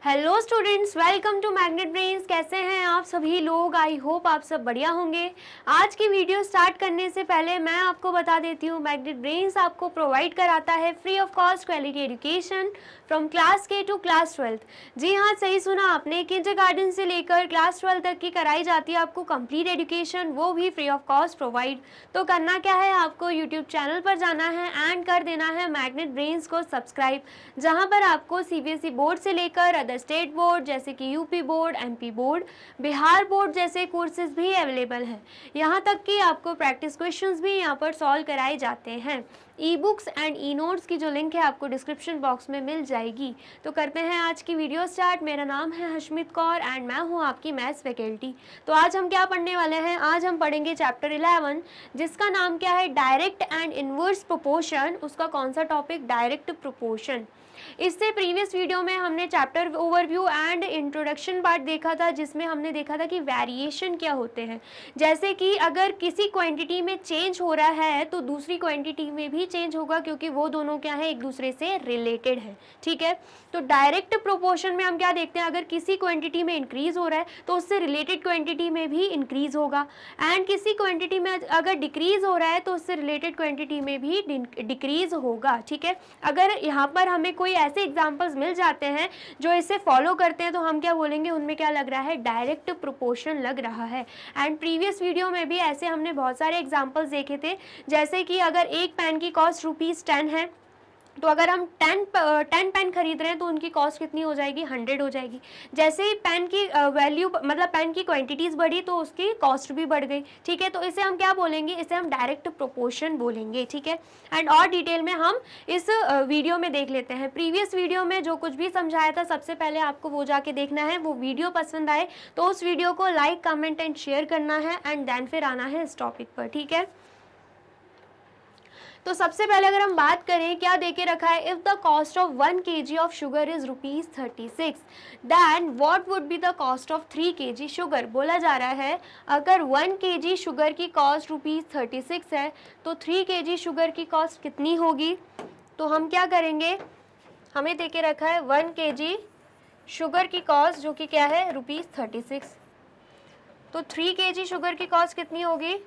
Hello students, welcome to magnet brains. कैसे हैं आप सभी लोग? आई होप आप सब बढ़िया होंगे। आज की वीडियो स्टार्ट करने से पहले मैं आपको बता देती हूँ, मैग्नेट ब्रेन्स आपको प्रोवाइड कराता है free of cost quality education from class के टू क्लास 12। जी हाँ, सही सुना आपने, किंडरगार्टन से लेकर क्लास 12 तक की कराई जाती है आपको कंप्लीट एजुकेशन, वो भी फ्री ऑफ कॉस्ट प्रोवाइड। तो करना क्या है, आपको यूट्यूब चैनल पर जाना है एंड कर देना है मैग्नेट ब्रेन्स को सब्सक्राइब, जहाँ पर आपको सीबीएसई बोर्ड से लेकर अदर स्टेट बोर्ड जैसे कि UP board, MP board, Bihar board जैसे कोर्सेज भी अवेलेबल हैं। यहाँ तक कि आपको प्रैक्टिस क्वेश्चंस भी यहाँ पर सॉल्व कराए जाते हैं। E books and e notes की जो लिंक है आपको डिस्क्रिप्शन बॉक्स में मिल जाएगी। तो करते हैं आज की वीडियो स्टार्ट। मेरा नाम है हशमीत कौर एंड मैं हूँ आपकी मैथ्स फैकल्टी। तो आज हम क्या पढ़ने वाले हैं? आज हम पढ़ेंगे चैप्टर 11, जिसका नाम क्या है, डायरेक्ट एंड इनवर्स प्रोपोर्शन। उसका कौन सा टॉपिक? Direct proportion. इससे प्रीवियस वीडियो में हमने chapter overview and introduction part देखा था, जिसमें हमने देखा था कि वेरिएशन क्या होते हैं। जैसे कि अगर किसी क्वांटिटी में चेंज हो रहा है तो दूसरी क्वांटिटी में भी चेंज होगा, क्योंकि वो दोनों क्या है, एक दूसरे से रिलेटेड है। ठीक है, तो डायरेक्ट प्रोपोर्शन में हम क्या देखते हैं, अगर किसी क्वांटिटी में इंक्रीज हो रहा है तो उससे रिलेटेड क्वांटिटी में भी इंक्रीज होगा, एंड किसी क्वांटिटी में अगर डिक्रीज हो रहा है तो उससे रिलेटेड क्वांटिटी में भी डिक्रीज होगा। ठीक है, अगर यहाँ पर हमें कोई ऐसे एग्जांपल्स मिल जाते हैं जो इसे फॉलो करते हैं तो हम क्या बोलेंगे, उनमें क्या लग रहा है, डायरेक्ट प्रोपोर्शन लग रहा है। एंड प्रीवियस वीडियो में भी ऐसे हमने बहुत सारे एग्जांपल्स देखे थे, जैसे कि अगर एक पेन की कॉस्ट ₹10 है, तो अगर हम 10 पेन खरीद रहे हैं तो उनकी कॉस्ट कितनी हो जाएगी, 100 हो जाएगी। जैसे ही पेन की वैल्यू मतलब पेन की क्वांटिटीज़ बढ़ी तो उसकी कॉस्ट भी बढ़ गई। ठीक है, तो इसे हम क्या बोलेंगे, इसे हम डायरेक्ट प्रोपोर्शन बोलेंगे। ठीक है, एंड और डिटेल में हम इस वीडियो में देख लेते हैं। प्रीवियस वीडियो में जो कुछ भी समझाया था, सबसे पहले आपको वो जाके देखना है। वो वीडियो पसंद आए तो उस वीडियो को लाइक, कमेंट एंड शेयर करना है, एंड देन फिर आना है इस टॉपिक पर। ठीक है, तो सबसे पहले अगर हम बात करें, क्या देके रखा है, if the cost of 1 kg of sugar is ₹36, then what would be the cost of 3 kg sugar. बोला जा रहा है अगर 1 kg शुगर की कॉस्ट ₹36 है तो 3 kg शुगर की कॉस्ट कितनी होगी। तो हम क्या करेंगे, हमें देके रखा है 1 kg शुगर की कॉस्ट जो कि क्या है, ₹36, तो 3 kg शुगर की कॉस्ट कितनी होगी,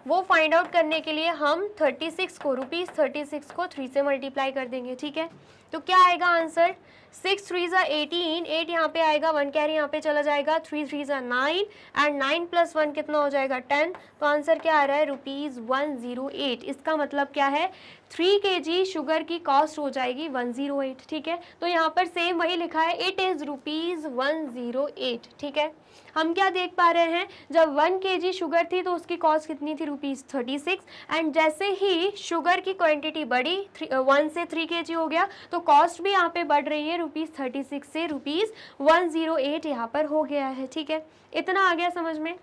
वो फाइंड आउट करने के लिए हम 36 को ₹36 3 से मल्टीप्लाई कर देंगे। ठीक है, तो क्या आएगा आंसर, 6 3 ज़ा 18, 8 यहाँ पे आएगा, 1 कैरी यहाँ पे चला जाएगा, 3 3 ज़ा 9 एंड 9 + 1 कितना हो जाएगा, 10। तो आंसर क्या आ रहा है, ₹108। इसका मतलब क्या है, 3 kg शुगर की कॉस्ट हो जाएगी 108। ठीक है, तो यहाँ पर सेम वही लिखा है, इट इज़ ₹108। ठीक है, हम क्या देख पा रहे हैं, जब 1 kg शुगर थी तो उसकी कॉस्ट कितनी थी, ₹36, एंड जैसे ही शुगर की क्वांटिटी बढ़ी 1 से 3 kg हो गया तो कॉस्ट भी यहाँ पे बढ़ रही है, ₹36 से ₹108 यहाँ पर हो गया है। ठीक है, इतना आ गया समझ में।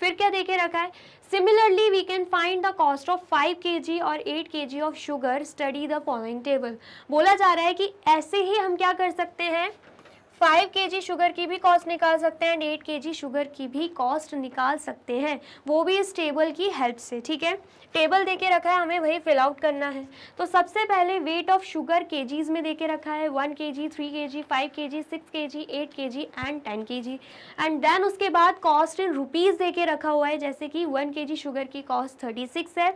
फिर क्या देखे रखा है, similarly we can find the cost of 5 kg और 8 kg of sugar, study the following table. बोला जा रहा है कि ऐसे ही हम क्या कर सकते हैं, 5 kg शुगर की भी कॉस्ट निकाल सकते हैं एंड 8 kg शुगर की भी कॉस्ट निकाल सकते हैं, वो भी इस टेबल की हेल्प से। ठीक है, टेबल देके रखा है, हमें वही फिल आउट करना है। तो सबसे पहले वेट ऑफ शुगर केजीज में देके रखा है, 1 kg, 3 kg, 5 kg, 6 kg, 8 kg and 10 kg, and then उसके बाद कॉस्ट इन रुपीज़ देके रखा हुआ है, जैसे कि 1 kg शुगर की कॉस्ट 36 है,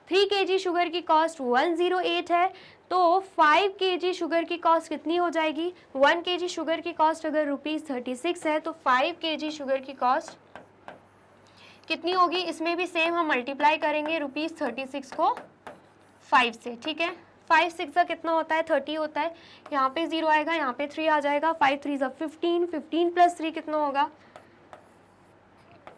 3 kg शुगर की कॉस्ट 108 है, तो 5 kg शुगर की कॉस्ट कितनी हो जाएगी, 1 kg शुगर की कॉस्ट अगर ₹36 है तो 5 kg शुगर की कॉस्ट कितनी होगी, इसमें भी सेम हम मल्टीप्लाई करेंगे ₹36 को 5 से। ठीक है, 5 6 का कितना होता है, 30 होता है, यहाँ पे 0 आएगा, यहाँ पे 3 आ जाएगा, 5 3 ज़ा 15, 15 + 3 कितना होगा,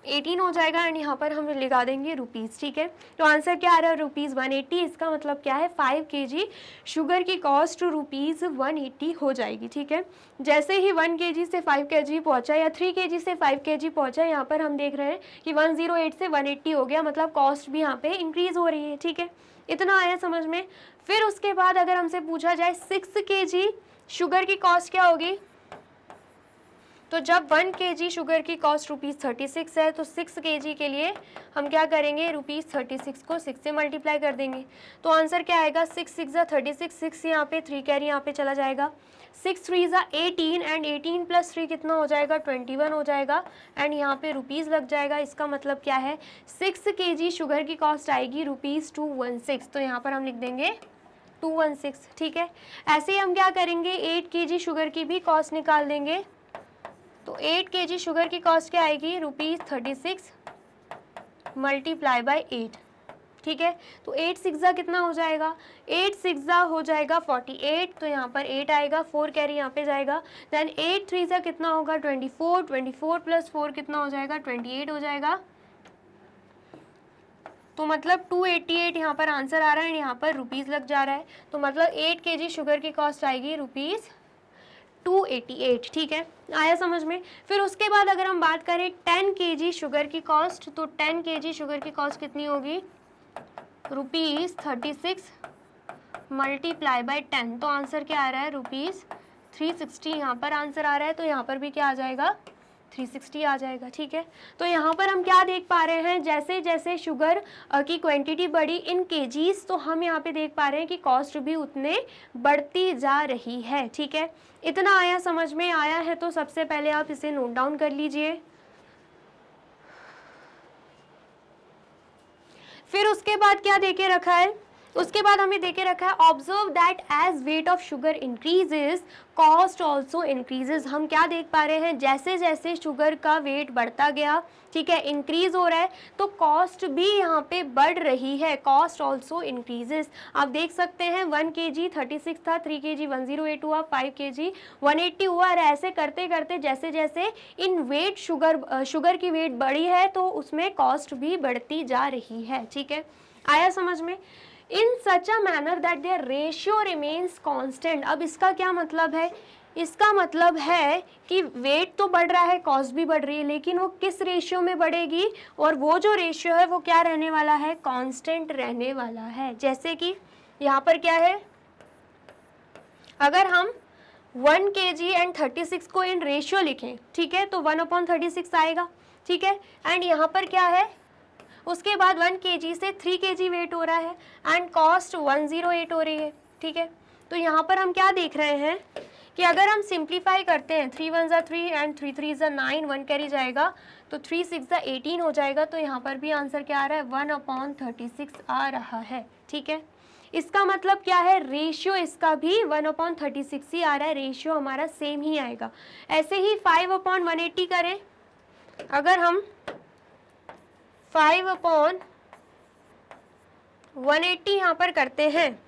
18 हो जाएगा, एंड यहाँ पर हम लगा देंगे रुपीज़। ठीक है, तो आंसर क्या आ रहा है, ₹180। इसका मतलब क्या है, 5 kg शुगर की कॉस्ट ₹180 हो जाएगी। ठीक है, जैसे ही 1 kg से 5 kg पहुँचा या 3 kg से 5 kg पहुँचा, यहाँ पर हम देख रहे हैं कि 108 से 180 हो गया, मतलब कॉस्ट भी यहाँ पे इंक्रीज़ हो रही है। ठीक है, इतना आया समझ में। फिर उसके बाद अगर हमसे पूछा जाए 6 kg शुगर की कॉस्ट क्या होगी, तो जब 1 kg शुगर की कॉस्ट ₹36 है तो 6 kg के लिए हम क्या करेंगे, ₹36 को 6 से मल्टीप्लाई कर देंगे। तो आंसर क्या आएगा, 6 6 ज़ा 36, 6 यहाँ पे, 3 कैरी यहाँ पे चला जाएगा, 6 3 ज़ा 18 एंड 18 प्लस 3 कितना हो जाएगा, 21 हो जाएगा एंड यहाँ पे रुपीज़ लग जाएगा। इसका मतलब क्या है, 6 kg शुगर की कॉस्ट आएगी ₹216। तो यहाँ पर हम लिख देंगे 216, ठीक है। ऐसे ही हम क्या करेंगे, 8 kg शुगर की भी कॉस्ट निकाल देंगे। तो 8 kg शुगर की कॉस्ट क्या आएगी, ₹36 मल्टीप्लाई बाय 8, ठीक है। तो 8 6 ज़ा कितना हो जाएगा, 8 6 ज़ा हो जाएगा 48, तो यहाँ पर 8 आएगा, 4 कैरी यहाँ पे जाएगा, देन 8 3 ज़ा कितना होगा 24, 24 प्लस 4 कितना हो जाएगा 28 हो जाएगा। तो मतलब 288 यहाँ पर आंसर आ रहा है, यहाँ पर रुपीज़ लग जा रहा है। तो मतलब 8 kg शुगर की कॉस्ट आएगी ₹288, ठीक है, आया समझ में। फिर उसके बाद अगर हम बात करें 10 kg शुगर की कॉस्ट, तो 10 kg शुगर की कॉस्ट कितनी होगी, ₹36 मल्टीप्लाई बाय 10। तो आंसर क्या आ रहा है, ₹360 यहाँ पर आंसर आ रहा है। तो यहाँ पर भी क्या आ जाएगा, 360 आ जाएगा, ठीक है। तो यहाँ पर हम क्या देख पा रहे हैं, जैसे जैसे शुगर की क्वांटिटी बढ़ी इन केजीज, तो हम यहाँ पे देख पा रहे हैं कि कॉस्ट भी उतने बढ़ती जा रही है, ठीक है। इतना आया समझ में, आया है तो सबसे पहले आप इसे नोट डाउन कर लीजिए। फिर उसके बाद क्या देके रखा है, उसके बाद हमें देके रखा है, observe that as weight of sugar increases cost also increases. हम क्या देख पा रहे हैं, जैसे जैसे शुगर का वेट बढ़ता गया, ठीक है, इंक्रीज हो रहा है, तो कॉस्ट भी यहाँ पे बढ़ रही है, कॉस्ट ऑल्सो इंक्रीजेज। आप देख सकते हैं 1 kg 36 था, 3 kg 108 हुआ, 5 kg 180 हुआ, और ऐसे करते करते जैसे जैसे इन वेट शुगर की वेट बढ़ी है तो उसमें कॉस्ट भी बढ़ती जा रही है, ठीक है, आया समझ में। In such a manner that their ratio remains constant. अब इसका क्या मतलब है, इसका मतलब है कि वेट तो बढ़ रहा है, कॉस्ट भी बढ़ रही है, लेकिन वो किस रेशियो में बढ़ेगी, और वो जो रेशियो है वो क्या रहने वाला है, कांस्टेंट रहने वाला है। जैसे कि यहाँ पर क्या है, अगर हम 1 kg एंड 36 को इन रेशियो लिखें, ठीक है, तो 1/36 आएगा, ठीक है। एंड यहाँ पर क्या है, उसके बाद 1 kg से 3 kg वेट हो रहा है एंड कॉस्ट 108 हो रही है, ठीक है। तो यहाँ पर हम क्या देख रहे हैं कि अगर हम सिंप्लीफाई करते हैं, 3 1 ज़ा 3 एंड 3 3 ज़ा 9, 1 कैरी जाएगा, तो 3 6 ज़ा 18 हो जाएगा। तो यहाँ पर भी आंसर क्या आ रहा है, 1/36 आ रहा है, ठीक है। इसका मतलब क्या है, रेशियो इसका भी 1/36 ही आ रहा है, रेशियो हमारा सेम ही आएगा। ऐसे ही 5/180 करें, अगर हम 5/180 यहाँ पर करते हैं,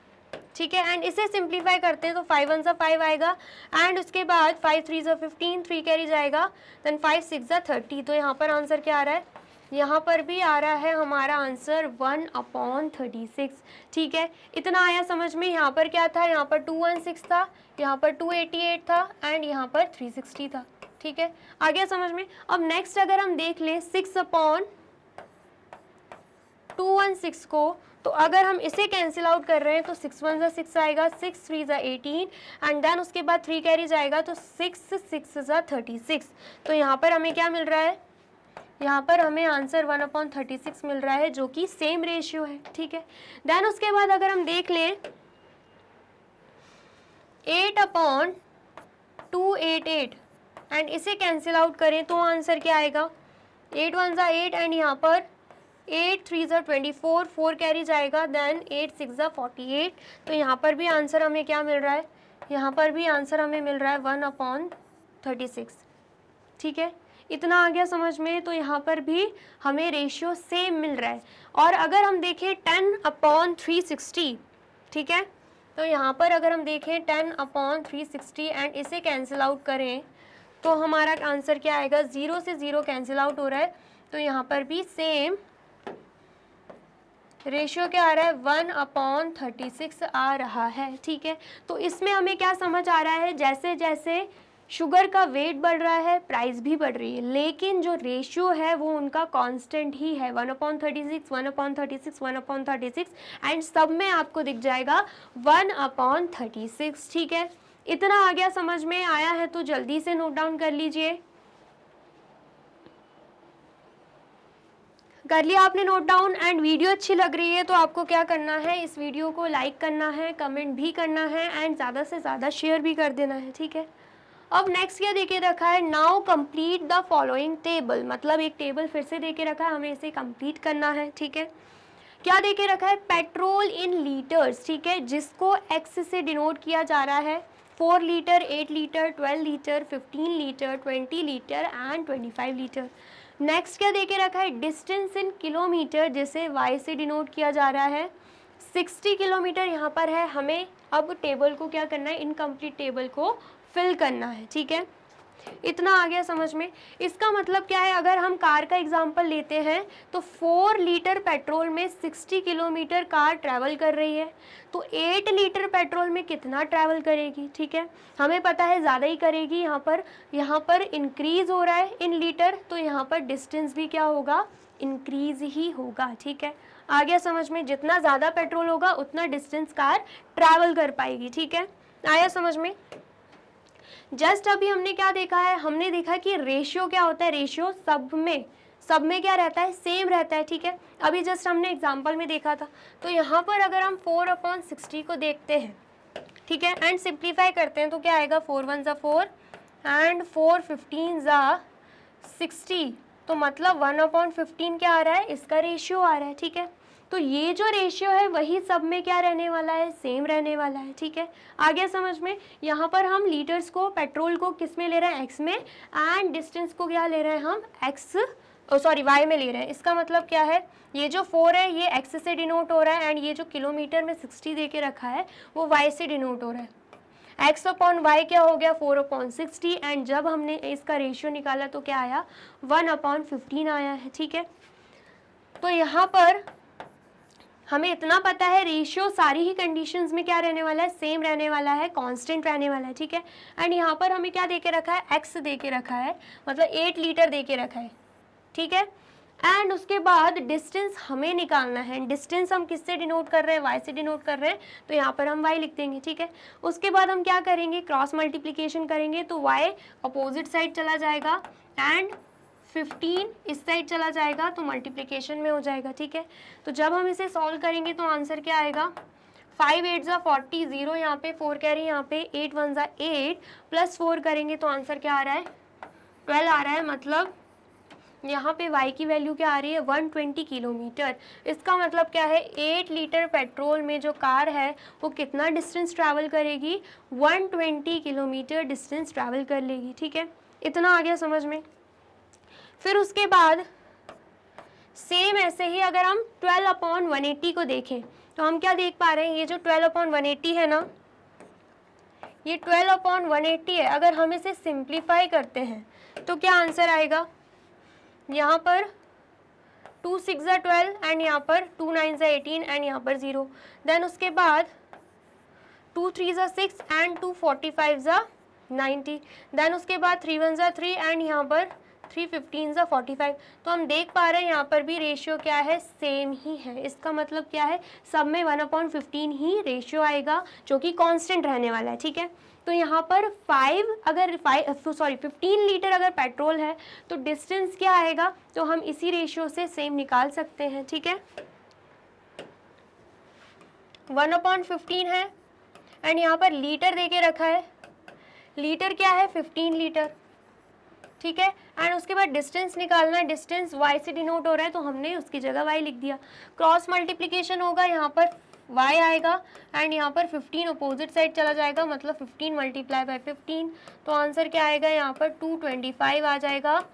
ठीक है, एंड इसे सिंप्लीफाई करते हैं तो 5 1 ज़ा 5 आएगा, एंड उसके बाद 5 3 ज़ा 15, 3 कैरी जाएगा, देन 5 6 ज़ा 30। तो यहाँ पर आंसर क्या आ रहा है, यहाँ पर भी आ रहा है हमारा आंसर 1/36, ठीक है। इतना आया समझ में। यहाँ पर क्या था, यहाँ पर 216 था, यहाँ पर 288 था एंड यहाँ पर 360 था, ठीक है, आ गया समझ में। अब नेक्स्ट अगर हम देख लें 6/216 को, तो अगर हम इसे कैंसिल आउट कर रहे हैं तो 6 1 ज़ा 6 आएगा, 6 3 ज़ा 18 एंड देन उसके बाद 3 कैरी जाएगा, तो 6 6 ज़ा 36। तो यहाँ पर हमें क्या मिल रहा है, यहाँ पर हमें आंसर 1/36 मिल रहा है, जो कि सेम रेशियो है, ठीक है। देन उसके बाद अगर हम देख लें 8/288 एंड इसे कैंसिल आउट करें तो आंसर क्या आएगा, 8 1 ज़ा 8 एंड यहाँ पर 8 3 ज़ा 24, 4 कैरी जाएगा, देन 8 6 ज़ा 48। तो यहाँ पर भी आंसर हमें क्या मिल रहा है, यहाँ पर भी आंसर हमें मिल रहा है 1/36, ठीक है। इतना आ गया समझ में। तो यहाँ पर भी हमें रेशियो सेम मिल रहा है। और अगर हम देखें 10/360, ठीक है, तो यहाँ पर अगर हम देखें 10/360 एंड इसे कैंसिल आउट करें तो हमारा आंसर क्या आएगा, 0 से 0 कैंसिल आउट हो रहा है, तो यहाँ पर भी सेम रेशियो क्या आ रहा है, 1/36 आ रहा है, ठीक है। तो इसमें हमें क्या समझ आ रहा है, जैसे जैसे शुगर का वेट बढ़ रहा है प्राइस भी बढ़ रही है, लेकिन जो रेशियो है वो उनका कांस्टेंट ही है, 1/36 1/36 1/36 एंड सब में आपको दिख जाएगा 1/36, ठीक है। इतना आ गया समझ में, आया है तो जल्दी से नोट डाउन कर लीजिए। कर लिया आपने नोट डाउन। एंड वीडियो अच्छी लग रही है तो आपको क्या करना है, इस वीडियो को लाइक करना है, कमेंट भी करना है एंड ज़्यादा से ज़्यादा शेयर भी कर देना है, ठीक है। अब नेक्स्ट क्या देके रखा है, now complete the following table, मतलब एक टेबल फिर से देके रखा है, हमें इसे कंप्लीट करना है, ठीक है। क्या देके रखा है, पेट्रोल इन लीटर्स, ठीक है, जिसको एक्स से डिनोट किया जा रहा है, 4 litre, 8 litre, 12 litre, 15 litre, 20 litre and 25 litre. Next क्या देके रखा है, डिस्टेंस इन किलोमीटर, जिसे वाई से डिनोट किया जा रहा है, 60 किलोमीटर यहाँ पर है। हमें अब टेबल को क्या करना है, इनकम्प्लीट टेबल को फिल करना है, ठीक है। इतना आ गया समझ में। इसका मतलब क्या है, अगर हम कार का एग्जांपल लेते हैं तो 4 लीटर पेट्रोल में 60 किलोमीटर कार ट्रैवल कर रही है, तो 8 लीटर पेट्रोल में कितना ट्रैवल करेगी, ठीक है। हमें पता है ज़्यादा ही करेगी, यहाँ पर इंक्रीज हो रहा है इन लीटर, तो यहाँ पर डिस्टेंस भी क्या होगा, इंक्रीज ही होगा, ठीक है। आ गया समझ में, जितना ज़्यादा पेट्रोल होगा उतना डिस्टेंस कार ट्रैवल कर पाएगी, ठीक है। आया समझ में। जस्ट अभी हमने क्या देखा है, हमने देखा कि रेशियो क्या होता है, रेशियो सब में क्या रहता है, सेम रहता है, ठीक है। अभी जस्ट हमने एग्जांपल में देखा था, तो यहाँ पर अगर हम 4/60 को देखते हैं, ठीक है, एंड सिंप्लीफाई करते हैं तो क्या आएगा, 4 1 ज़ा 4 एंड 4 15 ज़ा 60, तो मतलब 1/15 क्या आ रहा है, इसका रेशियो आ रहा है, ठीक है। तो ये जो रेशियो है वही सब में क्या रहने वाला है, सेम रहने वाला है, ठीक है। आ गया समझ में। यहाँ पर हम लीटर्स को, पेट्रोल को किस में ले रहे हैं, एक्स में, एंड डिस्टेंस को क्या ले रहे हैं हम, वाई में ले रहे हैं। इसका मतलब क्या है, ये जो 4 है ये एक्स से डिनोट हो रहा है, एंड ये जो किलोमीटर में 60 दे के रखा है वो वाई से डिनोट हो रहा है। x/y क्या हो गया, 4/60, एंड जब हमने इसका रेशियो निकाला तो क्या आया, 1/15 आया है, ठीक है। तो यहाँ पर हमें इतना पता है, रेशियो सारी ही कंडीशंस में क्या रहने वाला है, सेम रहने वाला है, कांस्टेंट रहने वाला है, ठीक है। एंड यहाँ पर हमें क्या देके रखा है, एक्स देके रखा है, मतलब 8 लीटर देके रखा है, ठीक है। एंड उसके बाद डिस्टेंस हमें निकालना है, डिस्टेंस हम किससे डिनोट कर रहे हैं, वाई से डिनोट कर रहे हैं, तो यहाँ पर हम वाई लिख देंगे, ठीक है। उसके बाद हम क्या करेंगे, क्रॉस मल्टीप्लिकेशन करेंगे, तो वाई अपोजिट साइड चला जाएगा एंड 15 इस साइड चला जाएगा, तो मल्टीप्लिकेशन में हो जाएगा, ठीक है। तो जब हम इसे सॉल्व करेंगे तो आंसर क्या आएगा, 5 8 ज़ा 40, 0 यहाँ पे, 4 कैरी यहाँ पे, 8 1 ज़ा 8 प्लस 4 करेंगे तो आंसर क्या आ रहा है, 12 आ रहा है। मतलब यहाँ पे y की वैल्यू क्या आ रही है, 120 किलोमीटर। इसका मतलब क्या है, 8 लीटर पेट्रोल में जो कार है वो कितना डिस्टेंस ट्रैवल करेगी, 120 किलोमीटर डिस्टेंस ट्रैवल कर लेगी, ठीक है। इतना आ गया समझ में। फिर उसके बाद सेम ऐसे ही अगर हम 12/180 को देखें तो हम क्या देख पा रहे हैं, ये जो 12/180 है ना, ये 12/180 है। अगर हम इसे सिंप्लीफाई करते हैं तो क्या आंसर आएगा, यहाँ पर 2 6 ज़ा 12 एंड यहाँ पर 2 9 ज़ा 18 एंड यहाँ पर 0, देन उसके बाद 2 3 ज़ा 6 एंड 2 45 ज़ा 90, देन उसके बाद 3 1 ज़ा 3 एंड यहाँ पर 3 15 ज़ा 45। तो हम देख पा रहे हैं यहाँ पर भी रेशियो क्या है, सेम ही है। इसका मतलब क्या है, सब में 1/15 ही रेशियो आएगा जो कि कांस्टेंट रहने वाला है, ठीक है। तो यहाँ पर 15 लीटर अगर पेट्रोल है तो डिस्टेंस क्या आएगा, तो हम इसी रेशियो से सेम निकाल सकते हैं, ठीक है। 1/15 है एंड यहाँ पर लीटर देके रखा है, लीटर क्या है, 15 लीटर, ठीक है। एंड उसके बाद डिस्टेंस निकालना है, डिस्टेंस y से डिनोट हो रहा है तो हमने उसकी जगह y लिख दिया। क्रॉस मल्टीप्लिकेशन होगा, यहाँ पर y आएगा एंड यहाँ पर 15 अपोजिट साइड चला जाएगा, मतलब 15 मल्टीप्लाई बाय 15, तो आंसर क्या आएगा, यहाँ पर 225 आ जाएगा।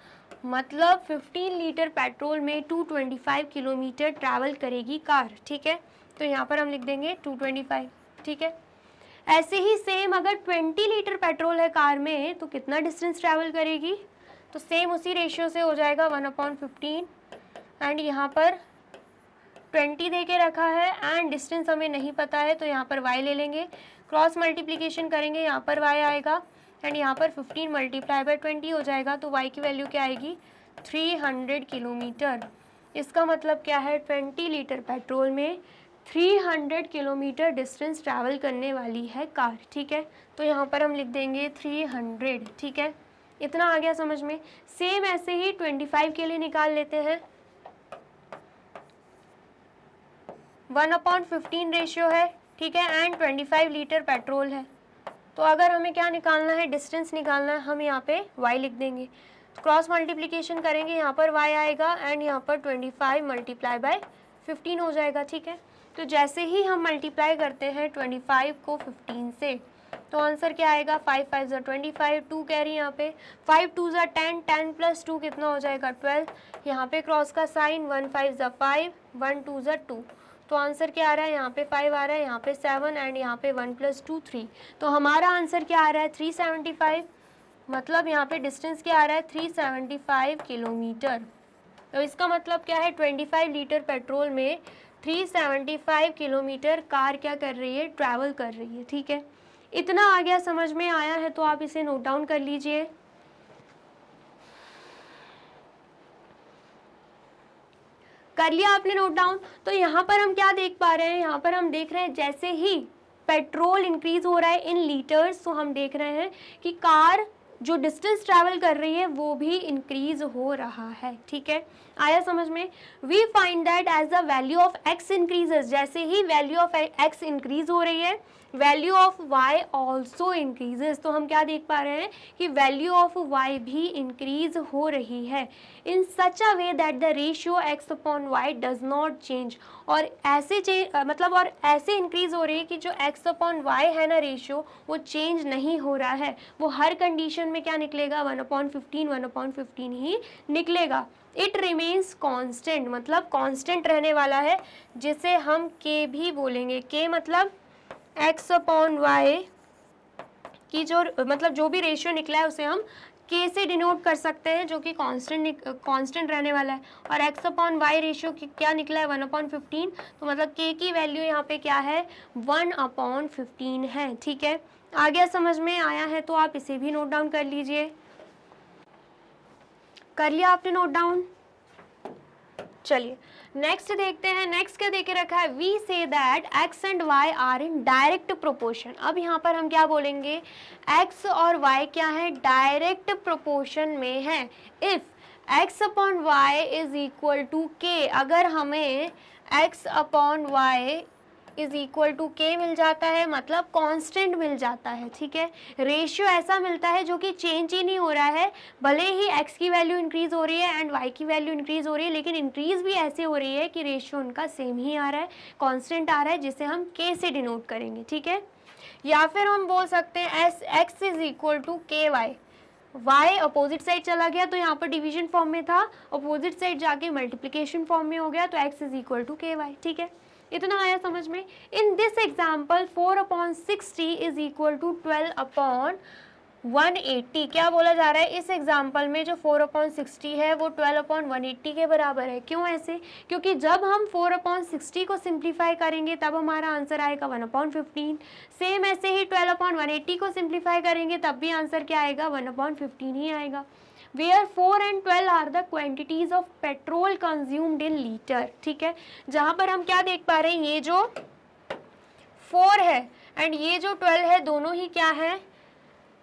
मतलब 15 लीटर पेट्रोल में 225 किलोमीटर ट्रैवल करेगी कार, ठीक है। तो यहाँ पर हम लिख देंगे 225, ठीक है। ऐसे ही सेम अगर 20 लीटर पेट्रोल है कार में तो कितना डिस्टेंस ट्रैवल करेगी, तो सेम उसी रेशियो से हो जाएगा 1/15 एंड यहाँ पर 20 दे के रखा है एंड डिस्टेंस हमें नहीं पता है तो यहाँ पर y ले लेंगे, क्रॉस मल्टीप्लिकेशन करेंगे, यहाँ पर y आएगा एंड यहाँ पर 15 मल्टीप्लाई बाय 20 हो जाएगा, तो y की वैल्यू क्या आएगी, 300 किलोमीटर। इसका मतलब क्या है, 20 लीटर पेट्रोल में 300 किलोमीटर डिस्टेंस ट्रैवल करने वाली है कार, ठीक है। तो यहाँ पर हम लिख देंगे 300, ठीक है। इतना आ गया समझ में। सेम ऐसे ही 25 के लिए निकाल लेते हैं। 1/15 रेशियो है, ठीक है, एंड 25 लीटर पेट्रोल है। तो अगर हमें क्या निकालना है, डिस्टेंस निकालना है, हम यहाँ पे y लिख देंगे, क्रॉस मल्टीप्लिकेशन करेंगे, यहाँ पर y आएगा एंड यहाँ पर 25 मल्टीप्लाई बाय 15 हो जाएगा, ठीक है। तो जैसे ही हम मल्टीप्लाई करते हैं 25 को 15 से, तो आंसर क्या आएगा, 5 5 ज़ा 25, 2 कैरी यहाँ पे, 5 2 ज़ा 10, 10 प्लस 2 कितना हो जाएगा 12, यहाँ पे क्रॉस का साइन, 1 5 ज़ा 5, 1 2 ज़ा 2, तो आंसर क्या आ रहा है, यहाँ पे 5 आ रहा है, यहाँ पे 7 एंड यहाँ पे 1 प्लस 2 3, तो हमारा आंसर क्या आ रहा है 375, मतलब यहाँ पे डिस्टेंस क्या आ रहा है 375 किलोमीटर। तो इसका मतलब क्या है, 25 लीटर पेट्रोल में 375 किलोमीटर कार क्या कर रही है, ट्रैवल कर रही है, ठीक है। इतना आ गया, समझ में आया है तो आप इसे नोट डाउन कर लीजिए। कर लिया आपने नोट डाउन। तो यहाँ पर हम क्या देख पा रहे हैं, यहाँ पर हम देख रहे हैं जैसे ही पेट्रोल इंक्रीज हो रहा है इन लीटर्स, तो हम देख रहे हैं कि कार जो डिस्टेंस ट्रैवल कर रही है वो भी इंक्रीज हो रहा है, ठीक है। आया समझ में। We find that as the value of x increases, जैसे ही वैल्यू ऑफ एक्स इंक्रीज हो रही है, value of y also increases, तो हम क्या देख पा रहे हैं कि वैल्यू ऑफ वाई भी इंक्रीज हो रही है in such a way that the ratio x upon y does not change, और ऐसे मतलब और ऐसे इंक्रीज हो रही है कि जो एक्स अपॉन वाई है ना रेशियो, वो चेंज नहीं हो रहा है, वो हर कंडीशन में क्या निकलेगा 1/15 1/15 ही निकलेगा। इट रिमेन्स कांस्टेंट, मतलब कांस्टेंट रहने वाला है, जिसे हम के भी बोलेंगे। के मतलब एक्स अपॉन वाई की जो मतलब जो भी रेशियो निकला है उसे हम के से डिनोट कर सकते हैं, जो कि कांस्टेंट रहने वाला है। और एक्स अपॉन वाई रेशियो क्या निकला है 1/15, तो मतलब के की वैल्यू यहाँ पे क्या है 1/15 है, ठीक है। आ गया, समझ में आया है तो आप इसे भी नोट डाउन कर लीजिए। कर लिया आपने नोट डाउन। चलिए नेक्स्ट देखते हैं। नेक्स्ट क्या देके रखा है, we see that x and y are in direct proportion. अब यहाँ पर हम क्या बोलेंगे, एक्स और वाई क्या है, डायरेक्ट प्रोपोर्शन में है। If x upon y is equal to k, अगर हमें x upon y is equal to k मिल जाता है, मतलब कांस्टेंट मिल जाता है, ठीक है। रेशियो ऐसा मिलता है जो कि चेंज ही नहीं हो रहा है, भले ही x की वैल्यू इंक्रीज हो रही है एंड y की वैल्यू इंक्रीज हो रही है, लेकिन इंक्रीज भी ऐसे हो रही है कि रेशियो उनका सेम ही आ रहा है, कांस्टेंट आ रहा है, जिसे हम k से डिनोट करेंगे, ठीक है। या फिर हम बोल सकते हैं x is equal to k y, y opposite side चला गया तो यहाँ पर डिवीजन फॉर्म में था, अपोजिट साइड जाके मल्टीप्लिकेशन फॉर्म में हो गया, तो x is equal to k y, ठीक है। इतना आया समझ में। In this example 4/60 is equal to 12/180, क्या बोला जा रहा है, इस एग्जाम्पल में जो 4/60 है वो 12/180 के बराबर है। क्यों ऐसे, क्योंकि जब हम 4/60 को सिंप्लीफाई करेंगे तब हमारा आंसर आएगा 1/15, सेम ऐसे ही 12/180 को सिंप्लीफाई करेंगे तब भी आंसर क्या आएगा 1/15 ही आएगा। Where 4 and 12 are the quantities of petrol consumed in liter, ठीक है। जहाँ पर हम क्या देख पा रहे हैं, ये जो 4 है एंड ये जो 12 है, दोनों ही क्या है,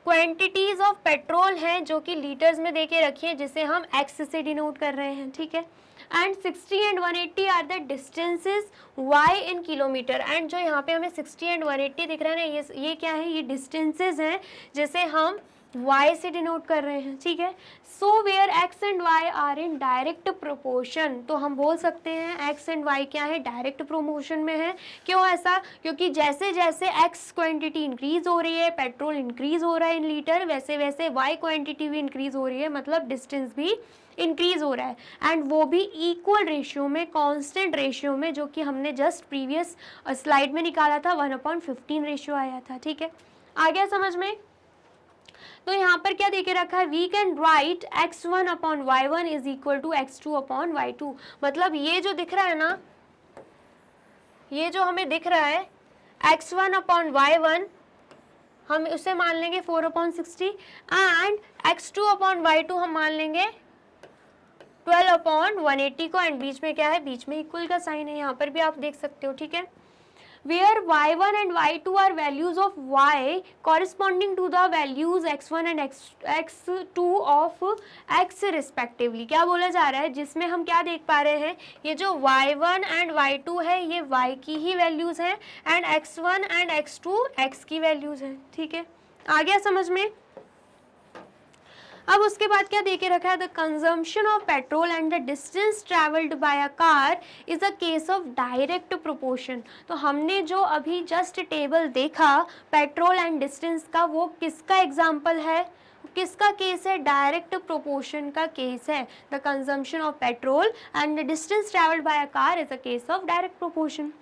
क्वांटिटीज ऑफ पेट्रोल हैं, जो कि लीटर्स में देके रखी है, जिसे हम एक्स से डिनोट कर रहे हैं, ठीक है। And 60 and 180 are the distances y in kilometre, and जो यहाँ पे हमें 60 एंड 180 दिख रहा है ना, ये क्या है, ये डिस्टेंसेस हैं जिसे हम y से डिनोट कर रहे हैं, ठीक है। So where x and y are in direct proportion, तो हम बोल सकते हैं x एंड y क्या है, डायरेक्ट प्रोपोर्शन में है। क्यों ऐसा, क्योंकि जैसे जैसे x क्वांटिटी इंक्रीज हो रही है, पेट्रोल इंक्रीज हो रहा है इन लीटर, वैसे वैसे y क्वांटिटी भी इंक्रीज हो रही है, मतलब डिस्टेंस भी इंक्रीज हो रहा है, एंड वो भी इक्वल रेशियो में, कांस्टेंट रेशियो में, जो कि हमने जस्ट प्रीवियस स्लाइड में निकाला था, 1/15 रेशियो आया था, ठीक है। आ गया समझ में। तो यहाँ पर क्या देके रखा है, we can write x1/y1 is equal to x2/y2, मतलब ये जो दिख रहा है ना, ये जो हमें दिख रहा है x1/y1, हम उसे मान लेंगे 4/60 एंड x2/y2 हम मान लेंगे 12/180 को, एंड बीच में क्या है, बीच में इक्वल का साइन है, यहाँ पर भी आप देख सकते हो, ठीक है। where y1 and y2 are values of y corresponding to the values x1 and x2 of x respectively। क्या बोला जा रहा है, जिसमें हम क्या देख पा रहे हैं, ये जो y1 एंड y2 है ये y की ही वैल्यूज हैं and x1 and x2 x की वैल्यूज हैं। ठीक है, आ गया समझ में। अब उसके बाद क्या देके रखा है, the consumption of petrol and the distance travelled by a car is a case of direct proportion. तो हमने जो अभी जस्ट टेबल देखा पेट्रोल एंड डिस्टेंस का, वो किसका एग्जाम्पल है, किसका केस है, डायरेक्ट प्रोपोर्शन का केस है। The consumption of petrol and the distance travelled by a car is a case of direct proportion.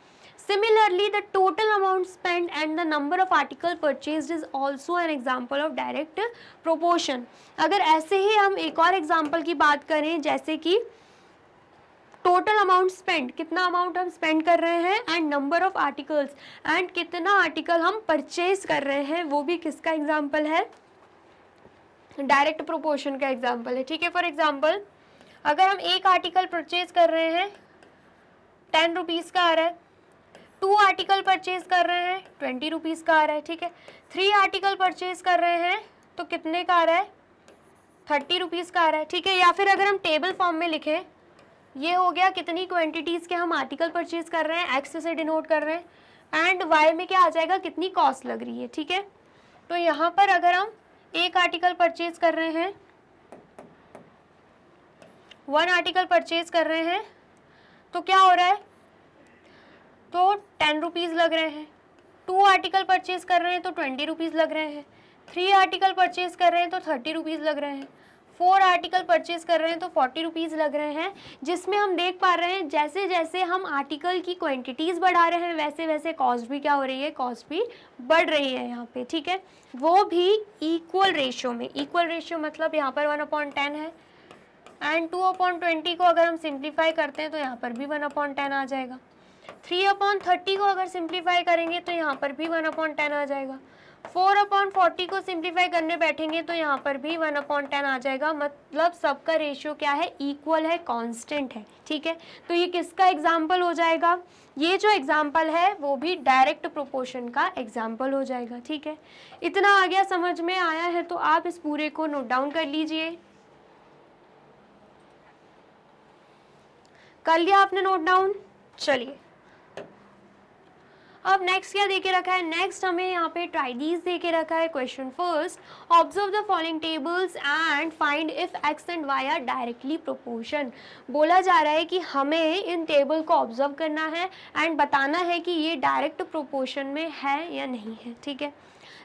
Similarly, the total amount spent and the number of article purchased is also an example of direct proportion। अगर ऐसे ही हम एक और example की बात करें, जैसे कि टोटल अमाउंट स्पेंड, कितना अमाउंट हम स्पेंड कर रहे हैं, and number of articles, and कितना आर्टिकल हम परचेज कर रहे हैं, वो भी किसका एग्जाम्पल है, डायरेक्ट प्रोपोर्शन का एग्जाम्पल है। ठीक है, फॉर एग्जाम्पल अगर हम एक आर्टिकल परचेज कर रहे हैं 10 रुपीज़ का आ रहा है, 2 आर्टिकल परचेज कर रहे हैं 20 रुपीज़ का आ रहा है। ठीक है, 3 आर्टिकल परचेज कर रहे हैं तो कितने का आ रहा है, 30 रुपीज़ का आ रहा है। ठीक है, या फिर अगर हम टेबल फॉर्म में लिखें, ये हो गया कितनी क्वांटिटीज़ के हम आर्टिकल परचेज कर रहे हैं, एक्स से डिनोट कर रहे हैं, एंड वाई में क्या आ जाएगा, कितनी कॉस्ट लग रही है। ठीक है, तो यहाँ पर अगर हम एक आर्टिकल परचेज कर रहे हैं, 1 आर्टिकल परचेज कर रहे हैं, तो क्या हो रहा है, तो 10 रुपीज़ लग रहे हैं। 2 आर्टिकल परचेज कर रहे हैं तो 20 रुपीज़ लग रहे हैं। 3 आर्टिकल परचेज कर रहे हैं तो 30 रुपीज़ लग रहे हैं। 4 आर्टिकल परचेज कर रहे हैं तो 40 रुपीज़ लग रहे हैं। जिसमें हम देख पा रहे हैं जैसे जैसे हम आर्टिकल की क्वांटिटीज़ बढ़ा रहे हैं वैसे वैसे कॉस्ट भी क्या हो रही है, कॉस्ट भी बढ़ रही है यहाँ पे। ठीक है, वो भी इक्वल रेशियो में। इक्वल रेशियो मतलब यहाँ पर 1/10 है, एंड 2/20 को अगर हम सिंप्लीफाई करते हैं तो यहाँ पर भी 1/10 आ जाएगा। 3/30 को अगर सिंप्लीफाई करेंगे तो यहाँ पर भी 1/10 आ जाएगा। 4/40 को सिंप्लीफाई करने बैठेंगे तो यहाँ पर भी 1/10 आ जाएगा। मतलब सबका रेशियो क्या है, इक्वल है, कांस्टेंट है। ठीक है, तो ये किसका एग्जाम्पल हो जाएगा, ये जो एग्जाम्पल है वो भी डायरेक्ट प्रोपोर्शन का एग्जाम्पल हो जाएगा। ठीक है, इतना आ गया, समझ में आया है तो आप इस पूरे को नोट डाउन कर लीजिए। कर लिया आपने नोट डाउन? चलिए अब नेक्स्ट क्या देके रखा है, नेक्स्ट हमें यहाँ पे ट्राइडीज देके रखा है। Question first, observe the following tables and find if x and y are directly proportion. बोला जा रहा है कि हमें इन टेबल को ऑब्जर्व करना है एंड बताना है कि ये डायरेक्ट प्रोपोर्शन में है या नहीं है। ठीक है,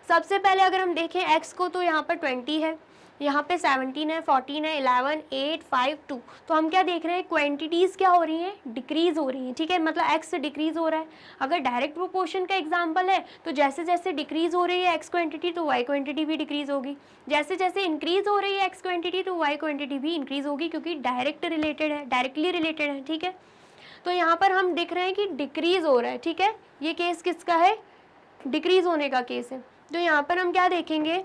सबसे पहले अगर हम देखें एक्स को तो यहाँ पर 20 है, यहाँ पे 17 है, 14 है, 11, 8, 5, 2। तो हम क्या देख रहे हैं, क्वांटिटीज़ क्या हो रही हैं, डिक्रीज़ हो रही हैं। ठीक है, मतलब एक्स डिक्रीज़ हो रहा है। अगर डायरेक्ट प्रोपोर्शन का एग्जांपल है तो जैसे जैसे डिक्रीज़ हो रही है एक्स क्वांटिटी तो वाई क्वांटिटी भी डिक्रीज़ होगी, जैसे जैसे इंक्रीज़ हो रही है एक्स क्वांटिटी तो वाई क्वांटिटी भी इंक्रीज़ होगी, क्योंकि डायरेक्ट रिलेटेड है, डायरेक्टली रिलेटेड है। ठीक है, तो यहाँ पर हम दिख रहे हैं कि डिक्रीज़ हो रहा है। ठीक है, ये केस किसका है, डिक्रीज़ होने का केस है। तो यहाँ पर हम क्या देखेंगे,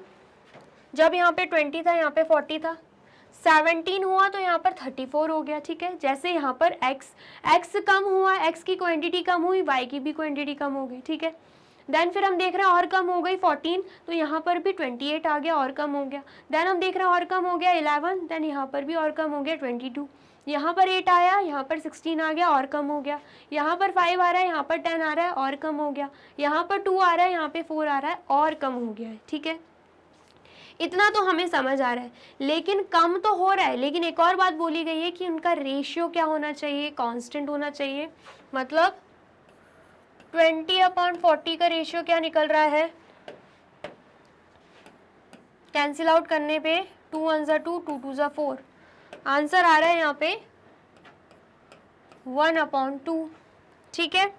जब यहाँ पे 20 था यहाँ पे 40 था, 17 हुआ तो यहाँ पर 34 हो गया। ठीक है, जैसे यहाँ पर x कम हुआ, x की क्वांटिटी कम हुई, y की भी क्वांटिटी कम हो गई। ठीक है, देन फिर हम देख रहे हैं और कम हो गई 14, तो यहाँ पर भी 28 आ गया और कम हो गया। देन हम देख रहे हैं और कम हो गया 11, देन यहाँ पर भी और कम हो गया 22, यहाँ पर 8 आया, यहाँ पर 16 आ गया और कम हो गया, यहाँ पर 5 आ रहा है, यहाँ पर 10 आ रहा है और कम हो गया, यहाँ पर 2 आ रहा है, यहाँ पे 4 आ रहा है और कम हो गया है। ठीक है, इतना तो हमें समझ आ रहा है, लेकिन कम तो हो रहा है, लेकिन एक और बात बोली गई है कि उनका रेशियो क्या होना चाहिए, कांस्टेंट होना चाहिए। मतलब 20/40 का रेशियो क्या निकल रहा है, कैंसिल आउट करने पे 2 1 जा 2, 2 2 जा 4, आंसर आ रहा है यहाँ पे 1/2। ठीक है,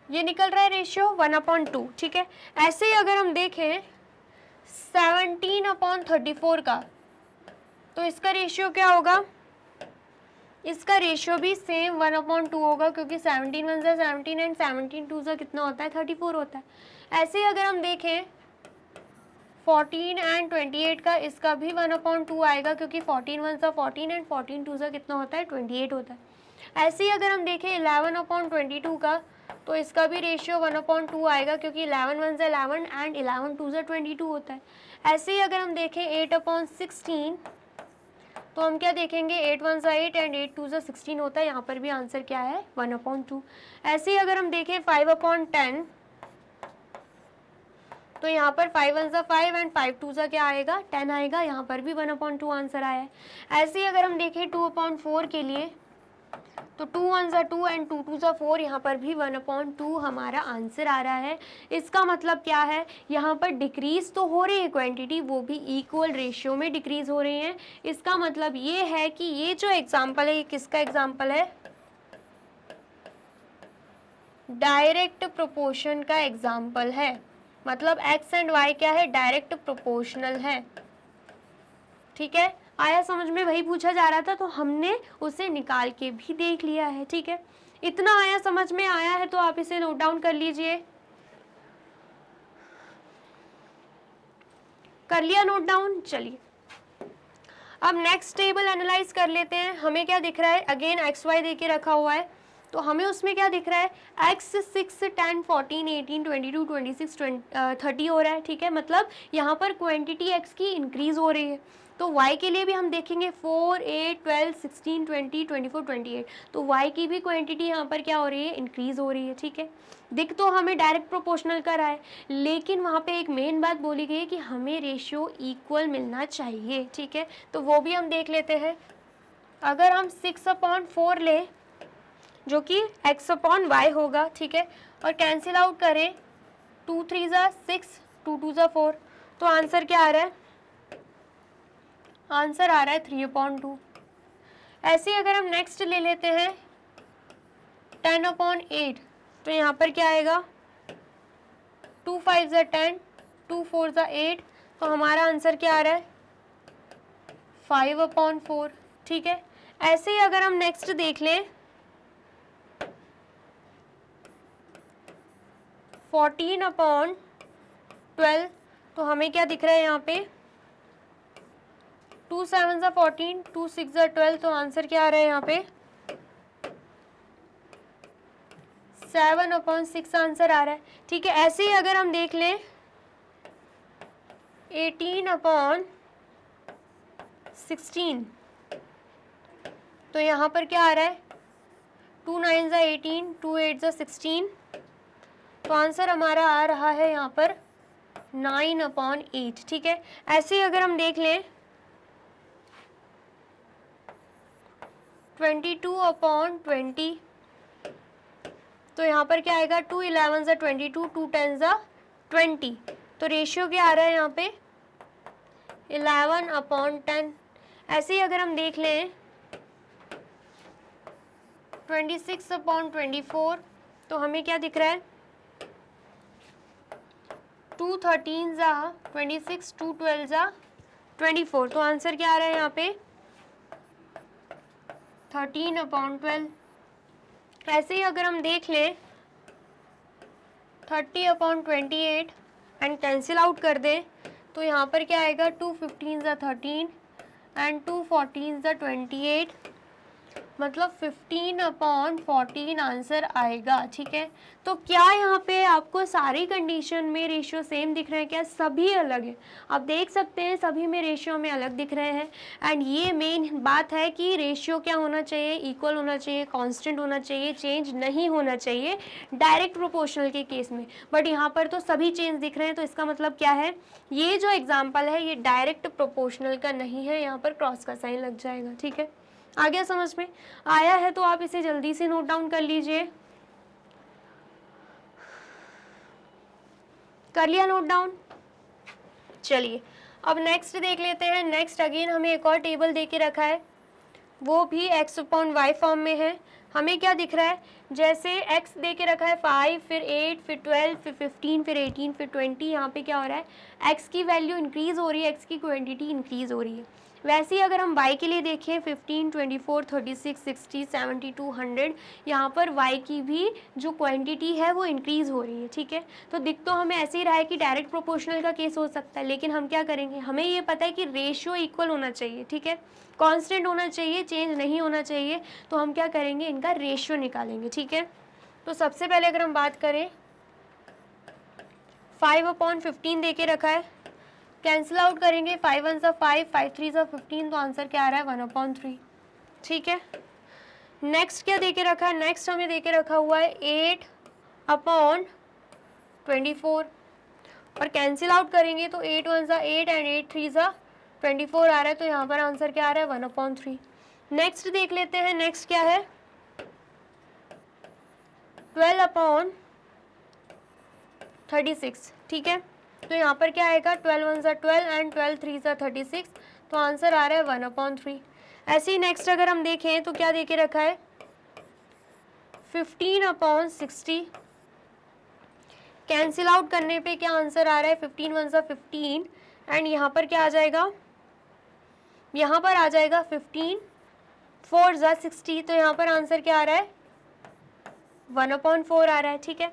ये निकल रहा है रेशियो 1/2। ठीक है, ऐसे ही अगर हम देखें 17/34 का, तो इसका रेशियो क्या होगा, इसका रेशियो भी सेम 1/2 होगा, क्योंकि 17 1 जा 17 एंड 17 2 जा कितना होता है, 34 होता है। ऐसे ही अगर हम देखें 14 एंड 28 का, इसका भी 1/2 आएगा, क्योंकि 14 1 जा 14 एंड 14 2 जा कितना होता है, 28 होता है। ऐसे ही अगर हम देखें 11/22 का, तो इसका भी रेशियो 1/2 आएगा, क्योंकि 11 1 11 एंड 11 2 22 होता है। ऐसे ही अगर हम देखें 8/16, तो हम क्या देखेंगे, 8 1 8 एंड 8 2 16 होता है, यहाँ पर भी आंसर क्या है 1/2। ऐसे ही अगर हम देखें 5/10, तो यहाँ पर 5 1 5 एंड 5 2 क्या आएगा 10 आएगा, यहाँ पर भी 1/2 आंसर आया है। ऐसे ही अगर हम देखें 2/4 के लिए, तो 2 1 2 एंड 2 2 4, यहाँ पर भी 1/2 हमारा आंसर आ रहा है। इसका मतलब क्या है, यहाँ पर डिक्रीज तो हो रही है क्वांटिटी, वो भी इक्वल रेशियो में डिक्रीज हो रही है। इसका मतलब ये है कि ये जो एग्जाम्पल है, ये किसका एग्जाम्पल है, डायरेक्ट प्रोपोर्शन का एग्जाम्पल है। मतलब x एंड y क्या है, डायरेक्ट प्रोपोर्शनल है। ठीक है, आया समझ में, वही पूछा जा रहा था तो हमने उसे निकाल के भी देख लिया है। ठीक है, इतना आया समझ में आया है तो आप इसे नोट डाउन कर लीजिए। कर लिया नोट डाउन? चलिए अब नेक्स्ट टेबल एनालाइज कर लेते हैं। हमें क्या दिख रहा है, अगेन एक्स वाई दे के रखा हुआ है, तो हमें उसमें क्या दिख रहा है, x 6 10 14 18 22 26 30 हो रहा है। ठीक है, मतलब यहाँ पर क्वांटिटी x की इंक्रीज हो रही है। तो y के लिए भी हम देखेंगे 4 8 12 16 20 24 28, तो y की भी क्वांटिटी यहाँ पर क्या हो रही है, इंक्रीज हो रही है। ठीक है, दिख तो हमें डायरेक्ट प्रोपोर्शनल का रहा है, लेकिन वहाँ पे एक मेन बात बोली गई है कि हमें रेशियो इक्वल मिलना चाहिए। ठीक है, तो वो भी हम देख लेते हैं। अगर हम 6/4 लें, जो कि x/y होगा, ठीक है, और कैंसिल आउट करें, 2 3 6 2 2 4, तो आंसर क्या आ रहा है, आंसर आ रहा है 3/2। ऐसे ही अगर हम नेक्स्ट ले लेते हैं 10/8, तो यहाँ पर क्या आएगा, 2 5 10 2 4 8, तो हमारा आंसर क्या आ रहा है 5/4। ठीक है, ऐसे ही अगर हम नेक्स्ट देख लें 14/12, तो हमें क्या दिख रहा है यहाँ पे, 2 7 14 2 6 12, तो आंसर क्या आ रहा है यहाँ पे 7/6 आंसर आ रहा है। ठीक है, ऐसे ही अगर हम देख लें 18/16, तो यहाँ पर क्या आ रहा है, 2 9 18 2 8 16, तो आंसर हमारा आ रहा है यहाँ पर 9/8। ठीक है, ऐसे ही अगर हम देख लें 22/20, तो यहाँ पर क्या आएगा, 2 11 22 2 10 20, तो रेशियो क्या आ रहा है यहाँ पे 11/10। ऐसे ही अगर हम देख लें 26/24, तो हमें क्या दिख रहा है, 2 13 26 2 12 24, तो आंसर क्या आ रहा है यहाँ पे 13/12। ऐसे ही अगर हम देख लें 30/28 एंड कैंसिल आउट कर दें, तो यहाँ पर क्या आएगा, 2 15 13 एंड 2 14 28, मतलब 15/14 आंसर आएगा। ठीक है, तो क्या यहाँ पे आपको सारी कंडीशन में रेशियो सेम दिख रहे हैं क्या, सभी अलग है। आप देख सकते हैं सभी में रेशियो में अलग दिख रहे हैं। एंड ये मेन बात है कि रेशियो क्या होना चाहिए, इक्वल होना चाहिए, कांस्टेंट होना चाहिए, चेंज नहीं होना चाहिए डायरेक्ट प्रोपोर्शनल के केस में। बट यहाँ पर तो सभी चेंज दिख रहे हैं, तो इसका मतलब क्या है, ये जो एग्जाम्पल है ये डायरेक्ट प्रोपोर्शनल का नहीं है, यहाँ पर क्रॉस का साइन लग जाएगा। ठीक है, आ गया समझ में, आया है तो आप इसे जल्दी से नोट डाउन कर लीजिए। कर लिया नोट डाउन? चलिए अब नेक्स्ट देख लेते हैं। नेक्स्ट अगेन हमें एक और टेबल दे के रखा है, वो भी x/y फॉर्म में है। हमें क्या दिख रहा है, जैसे x दे के रखा है 5 फिर 8 फिर 12 फिर 15 फिर 18 फिर 20, यहाँ पे क्या हो रहा है, x की वैल्यू इंक्रीज हो रही है, x की क्वांटिटी इंक्रीज हो रही है। वैसे ही अगर हम y के लिए देखें 15, 24, 36, 60, 72, 100, यहाँ पर y की भी जो क्वांटिटी है वो इंक्रीज़ हो रही है, ठीक है। तो दिख तो हमें ऐसे ही रहा है कि डायरेक्ट प्रोपोर्शनल का केस हो सकता है, लेकिन हम क्या करेंगे, हमें ये पता है कि रेशियो इक्वल होना चाहिए, ठीक है, कांस्टेंट होना चाहिए, चेंज नहीं होना चाहिए। तो हम क्या करेंगे, इनका रेशियो निकालेंगे, ठीक है। तो सबसे पहले अगर हम बात करें 5/15 दे के रखा है, कैंसिल आउट करेंगे, 5 1 सा 5, 5 3 सा 15, तो आंसर क्या आ रहा है 1/3, ठीक है। नेक्स्ट क्या दे के रखा है, नेक्स्ट हमें दे के रखा हुआ है 8/24, और कैंसिल आउट करेंगे तो 8 1 सा 8 एंड 8 3 सा 24 आ रहा है, तो यहाँ पर आंसर क्या आ रहा है 1/3। नेक्स्ट देख लेते हैं, नेक्स्ट क्या है 12/36, ठीक है। तो यहाँ पर क्या आएगा 12 1 सा 12 एंड 12 3 सा 36, तो आंसर आ रहा है 1/3। ऐसे ही नेक्स्ट अगर हम देखें तो क्या दे के रखा है 15/60, कैंसिल आउट करने पे क्या आंसर आ रहा है 15 1 सा 15 एंड यहाँ पर क्या आ जाएगा, यहाँ पर आ जाएगा 15 4 सा 60, तो यहाँ पर आंसर क्या आ रहा है 1/4 आ रहा है, ठीक है।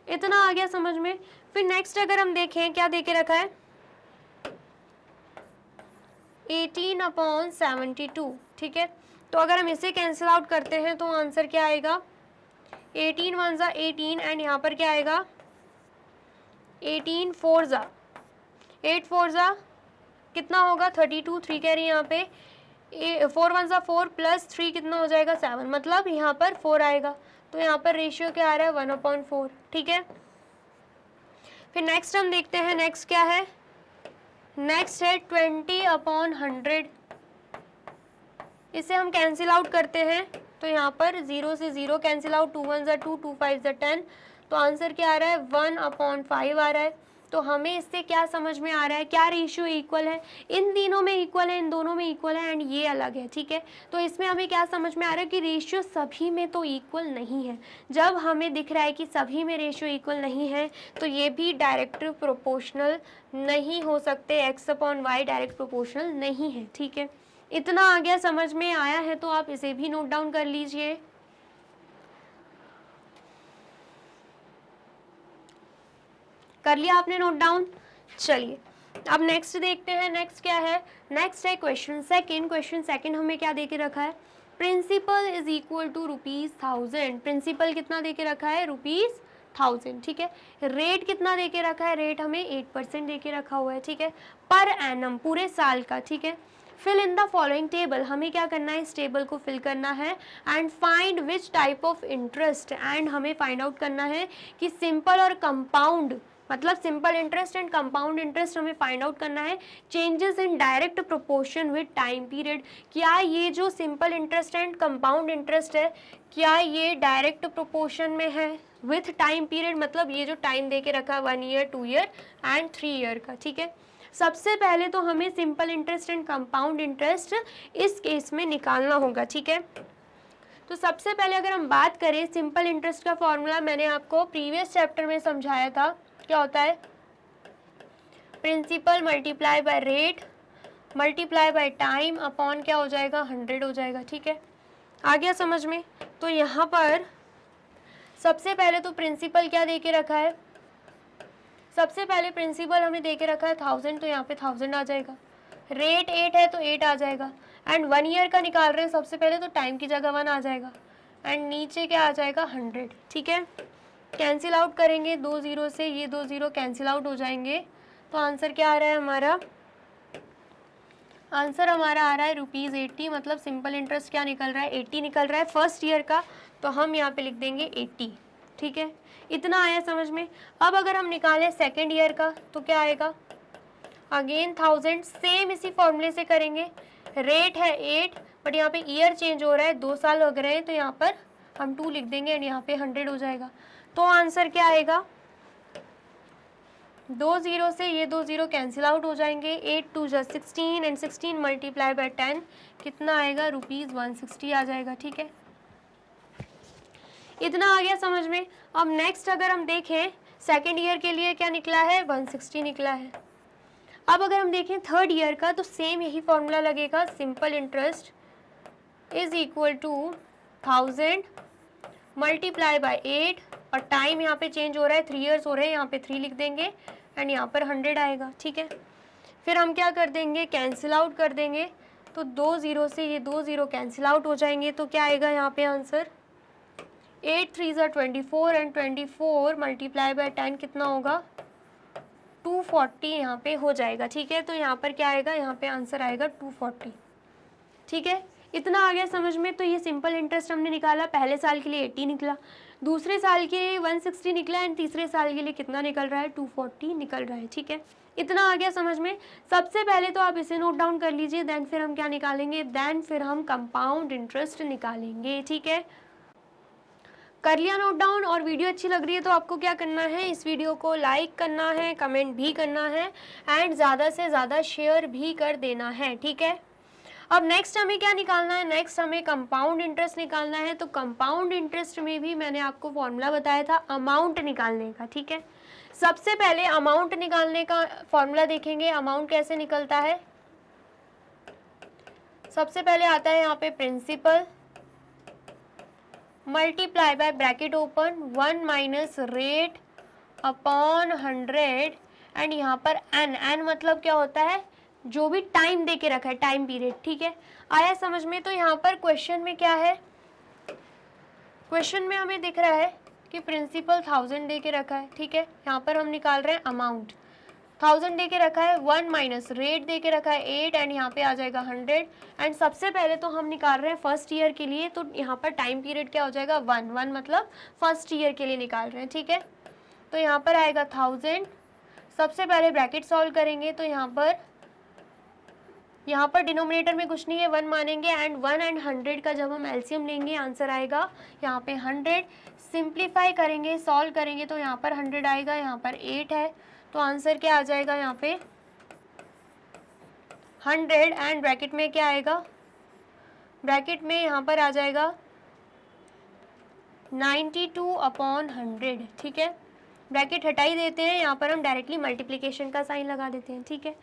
इतना आ गया समझ में। फिर नेक्स्ट अगर हम देखें क्या दे के रखा है 18/72, ठीक है। तो अगर हम इसे कैंसिल आउट करते हैं तो आंसर क्या आएगा 18 1 सा 18 एंड यहाँ पर क्या आएगा 18 4 सा 8 4 सा कितना होगा 32, 3 कह रही है यहाँ पे, 4 1 सा 4 प्लस 3 कितना हो जाएगा 7, मतलब यहाँ पर 4 आएगा, तो यहाँ पर रेशियो क्या आ रहा है 1/4, ठीक है। फिर नेक्स्ट हम देखते हैं, नेक्स्ट क्या है, नेक्स्ट है 20/100, इसे हम कैंसिल आउट करते हैं तो यहाँ पर 0 से 0 कैंसिल आउट, 2 1 सा 2, 2 5 सा 10, तो आंसर क्या आ रहा है 1/5 आ रहा है। तो हमें इससे क्या समझ में आ रहा है, क्या रेशियो इक्वल है, इन तीनों में इक्वल है, इन दोनों में इक्वल है एंड ये अलग है, ठीक है। तो इसमें हमें क्या समझ में आ रहा है कि रेशियो सभी में तो इक्वल नहीं है। जब हमें दिख रहा है कि सभी में रेशियो इक्वल नहीं है तो ये भी डायरेक्ट प्रोपोर्शनल नहीं हो सकते, x/y डायरेक्ट प्रोपोर्शनल नहीं है, ठीक है। इतना आ गया, समझ में आया है तो आप इसे भी नोट डाउन कर लीजिए। कर लिया आपने नोट डाउन। चलिए अब नेक्स्ट देखते हैं, नेक्स्ट क्या है, नेक्स्ट है क्वेश्चन सेकंड हमें क्या दे के रखा है, principal is equal to ₹1000, principal कितना दे के रखा है ₹1000, ठीक है। रेट कितना दे के रखा है, रेट हमें 8% दे के रखा हुआ है, ठीक है, पर एनम पूरे साल का, ठीक है। Fill in the following table, हमें क्या करना है, इस टेबल को फिल करना है and find which type of interest, and हमें फाइंड आउट करना है कि सिंपल और कंपाउंड, मतलब simple interest and compound interest हमें फाइंड आउट करना है। Changes in direct proportion with time period, क्या ये जो simple interest and compound interest है क्या ये डायरेक्ट प्रोपोर्शन में है विथ टाइम पीरियड, मतलब ये जो टाइम दे के रखा है 1 ईयर 2 ईयर एंड 3 ईयर का, ठीक है। सबसे पहले तो हमें simple interest and compound interest इस केस में निकालना होगा, ठीक है। तो सबसे पहले अगर हम बात करें सिंपल इंटरेस्ट का फॉर्मूला मैंने आपको प्रीवियस चैप्टर में समझाया था, क्या होता है, principal multiply by rate multiply by time upon क्या हो जाएगा 100 हो जाएगा, ठीक है। आ गया समझ में। तो यहाँ पर सबसे पहले तो प्रिंसिपल क्या दे के रखा है, सबसे पहले प्रिंसिपल हमें दे के रखा है 1000, तो यहाँ पे 1000 आ जाएगा, रेट 8 है तो 8 आ जाएगा एंड 1 ईयर का निकाल रहे हैं सबसे पहले तो टाइम की जगह 1 आ जाएगा एंड नीचे क्या आ जाएगा 100, ठीक है। कैंसिल आउट करेंगे 2 0 से, ये 2 0 कैंसिल आउट हो जाएंगे, तो आंसर क्या आ रहा है हमारा, आंसर हमारा आ रहा है ₹80, मतलब सिंपल इंटरेस्ट क्या निकल रहा है 80 निकल रहा है फर्स्ट ईयर का, तो हम यहाँ पे लिख देंगे 80, ठीक है। इतना आया समझ में। अब अगर हम निकालें सेकेंड ईयर का तो क्या आएगा, अगेन 1000, सेम इसी फॉर्मूले से करेंगे, रेट है 8 बट यहाँ पे ईयर चेंज हो रहा है, 2 साल लग रहे हैं, तो यहाँ पर हम 2 लिख देंगे एंड यहाँ पे 100 हो जाएगा, तो आंसर क्या आएगा 2 0 से ये 2 0 कैंसिल आउट हो जाएंगे, 8 2 जा 16 एंड 16 मल्टीप्लाई बाय 10 कितना आएगा ₹160 आ जाएगा, ठीक है। इतना आ गया समझ में। अब नेक्स्ट अगर हम देखें सेकेंड ईयर के लिए क्या निकला है 160 निकला है। अब अगर हम देखें थर्ड ईयर का तो सेम यही फॉर्मूला लगेगा, simple interest is equal to 1000 multiply by 8 और टाइम यहाँ पे चेंज हो रहा है, 3 ईयर्स हो रहे हैं, यहाँ पे 3 लिख देंगे एंड यहाँ पर 100 आएगा, ठीक है। फिर हम क्या कर देंगे, कैंसिल आउट कर देंगे, तो 2 ज़ीरो से ये 2 ज़ीरो कैंसिल आउट हो जाएंगे, तो क्या आएगा यहाँ पे आंसर 8 3 ज़ा 24 एंड 24 मल्टीप्लाई बाय 10 कितना होगा 240 यहाँ पे हो जाएगा, ठीक है। तो यहाँ पर क्या आएगा, यहाँ पे आंसर आएगा 240, ठीक है। इतना आ गया समझ में। तो ये सिंपल इंटरेस्ट हमने निकाला, पहले साल के लिए 80 निकला, दूसरे साल के लिए 160 निकला एंड तीसरे साल के लिए कितना निकल रहा है 240 निकल रहा है, ठीक है। इतना आ गया समझ में। सबसे पहले तो आप इसे नोट डाउन कर लीजिए, देन फिर हम क्या निकालेंगे, देन फिर हम कंपाउंड इंटरेस्ट निकालेंगे, ठीक है। कर लिया नोट डाउन। और वीडियो अच्छी लग रही है तो आपको क्या करना है, इस वीडियो को लाइक करना है, कमेंट भी करना है एंड ज़्यादा से ज़्यादा शेयर भी कर देना है, ठीक है। अब नेक्स्ट हमें क्या निकालना है, नेक्स्ट हमें कंपाउंड इंटरेस्ट निकालना है। तो कंपाउंड इंटरेस्ट में भी मैंने आपको फॉर्मूला बताया था अमाउंट निकालने का, ठीक है। सबसे पहले अमाउंट निकालने का फॉर्मूला देखेंगे, अमाउंट कैसे निकलता है। सबसे पहले आता है यहाँ पे principal multiply by bracket open 1 minus rate upon 100 and यहाँ पर एन मतलब क्या होता है, जो भी टाइम दे के रखा है, टाइम पीरियड, ठीक है। आया समझ में। तो यहाँ पर क्वेश्चन में क्या है, क्वेश्चन में हमें दिख रहा है कि प्रिंसिपल 1000 दे के रखा है, ठीक है। यहाँ पर हम निकाल रहे हैं अमाउंट, 1000 दे के रखा है, 1 माइनस रेट दे के रखा है 8 एंड यहाँ पे आ जाएगा 100 एंड सबसे पहले तो हम निकाल रहे हैं फर्स्ट ईयर के लिए, तो यहाँ पर टाइम पीरियड क्या हो जाएगा 1 मतलब फर्स्ट ईयर के लिए निकाल रहे हैं, ठीक है। तो यहाँ पर आएगा 1000, सबसे पहले ब्रैकेट सॉल्व करेंगे तो यहाँ पर डिनोमिनेटर में कुछ नहीं है, 1 मानेंगे एंड 1 एंड 100 का जब हम एलसीएम लेंगे आंसर आएगा यहाँ पे 100। सिंप्लीफाई करेंगे, सॉल्व करेंगे तो यहाँ पर 100 आएगा, यहाँ पर 8 है, तो आंसर क्या आ जाएगा यहाँ पे 100 एंड ब्रैकेट में क्या आएगा, ब्रैकेट में यहाँ पर आ जाएगा 92/100, ठीक है। ब्रैकेट हटा ही देते हैं, यहाँ पर हम डायरेक्टली मल्टीप्लिकेशन का साइन लगा देते हैं, ठीक है।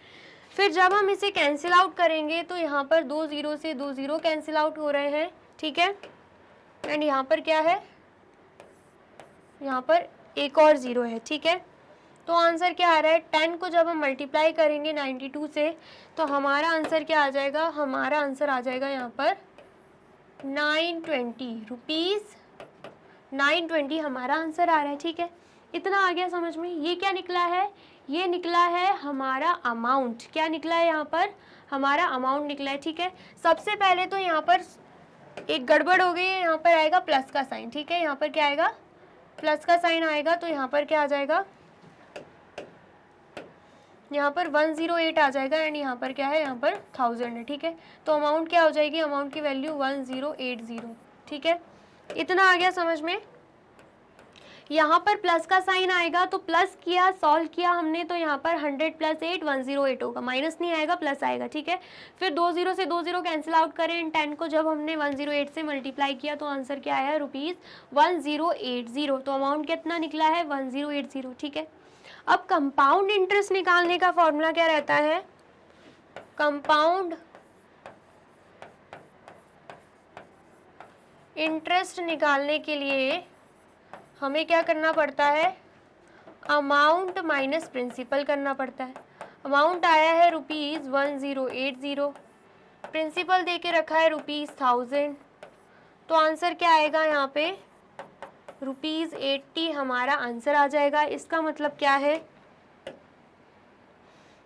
फिर जब हम इसे कैंसिल आउट करेंगे तो यहाँ पर 2 ज़ीरो से 2 ज़ीरो कैंसिल आउट हो रहे हैं, ठीक है। एंड यहाँ पर क्या है, यहाँ पर एक और ज़ीरो है, ठीक है। तो आंसर क्या आ रहा है, 10 को जब हम मल्टीप्लाई करेंगे 92 से तो हमारा आंसर क्या आ जाएगा, हमारा आंसर आ जाएगा यहाँ पर 920 रुपीज़, 920 हमारा आंसर आ रहा है, ठीक है। इतना आ गया समझ में। ये क्या निकला है, ये निकला है हमारा अमाउंट, क्या निकला है यहाँ पर, हमारा अमाउंट निकला है, ठीक है। सबसे पहले तो यहाँ पर एक गड़बड़ हो गई है, यहाँ पर आएगा प्लस का साइन, ठीक है। यहाँ पर क्या आएगा, प्लस का साइन आएगा, तो यहाँ पर क्या आ जाएगा, यहाँ पर 108 आ जाएगा एंड यहाँ पर क्या है, यहाँ पर 1000 है, ठीक है। तो अमाउंट क्या हो जाएगी, अमाउंट की वैल्यू 1080, ठीक है। इतना आ गया समझ में। यहाँ पर प्लस का साइन आएगा तो प्लस किया, सॉल्व किया हमने, तो यहाँ पर 100 + 8 108 होगा, माइनस नहीं आएगा प्लस आएगा, ठीक है। फिर 2 ज़ीरो से 2 ज़ीरो कैंसिल आउट करें एंड 10 को जब हमने 108 से मल्टीप्लाई किया तो आंसर क्या आया, ₹1080। तो अमाउंट कितना निकला है 1080, ठीक है। अब कंपाउंड इंटरेस्ट निकालने का फॉर्मूला क्या रहता है, कंपाउंड इंटरेस्ट निकालने के लिए हमें क्या करना पड़ता है, अमाउंट माइनस प्रिंसिपल करना पड़ता है। अमाउंट आया है ₹1080, प्रिंसिपल दे के रखा है ₹1000, तो आंसर क्या आएगा यहाँ पे ₹80 हमारा आंसर आ जाएगा। इसका मतलब क्या है,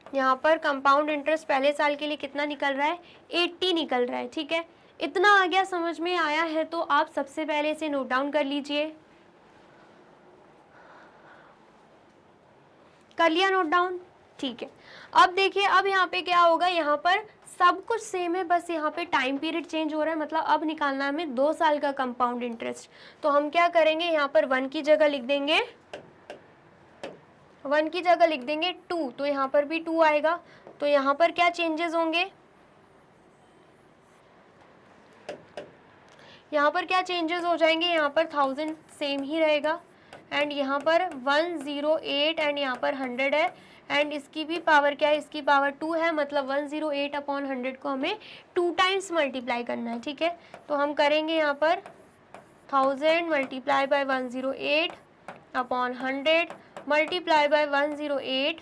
यहाँ पर कंपाउंड इंटरेस्ट पहले साल के लिए कितना निकल रहा है, 80 निकल रहा है, ठीक है। इतना आ गया, समझ में आया है तो आप सबसे पहले इसे नोट डाउन कर लीजिए। कर लिया नोट डाउन, ठीक है। अब देखिए, अब यहाँ पे क्या होगा, यहाँ पर सब कुछ सेम है, बस यहाँ पे टाइम पीरियड चेंज हो रहा है, मतलब अब निकालना है हमें 2 साल का कंपाउंड इंटरेस्ट। तो हम क्या करेंगे, यहाँ पर 1 की जगह लिख देंगे, 1 की जगह लिख देंगे 2, तो यहाँ पर भी 2 आएगा। तो यहाँ पर क्या चेंजेस होंगे, यहाँ पर क्या चेंजेस हो जाएंगे, यहाँ पर 1000 सेम ही रहेगा एंड यहाँ पर 108 एंड यहाँ पर 100 है एंड इसकी भी पावर क्या है, इसकी पावर 2 है, मतलब 108 अपॉन 100 को हमें 2 टाइम्स मल्टीप्लाई करना है, ठीक है। तो हम करेंगे यहाँ पर 1000 multiply bye 108 upon 100 multiply by 108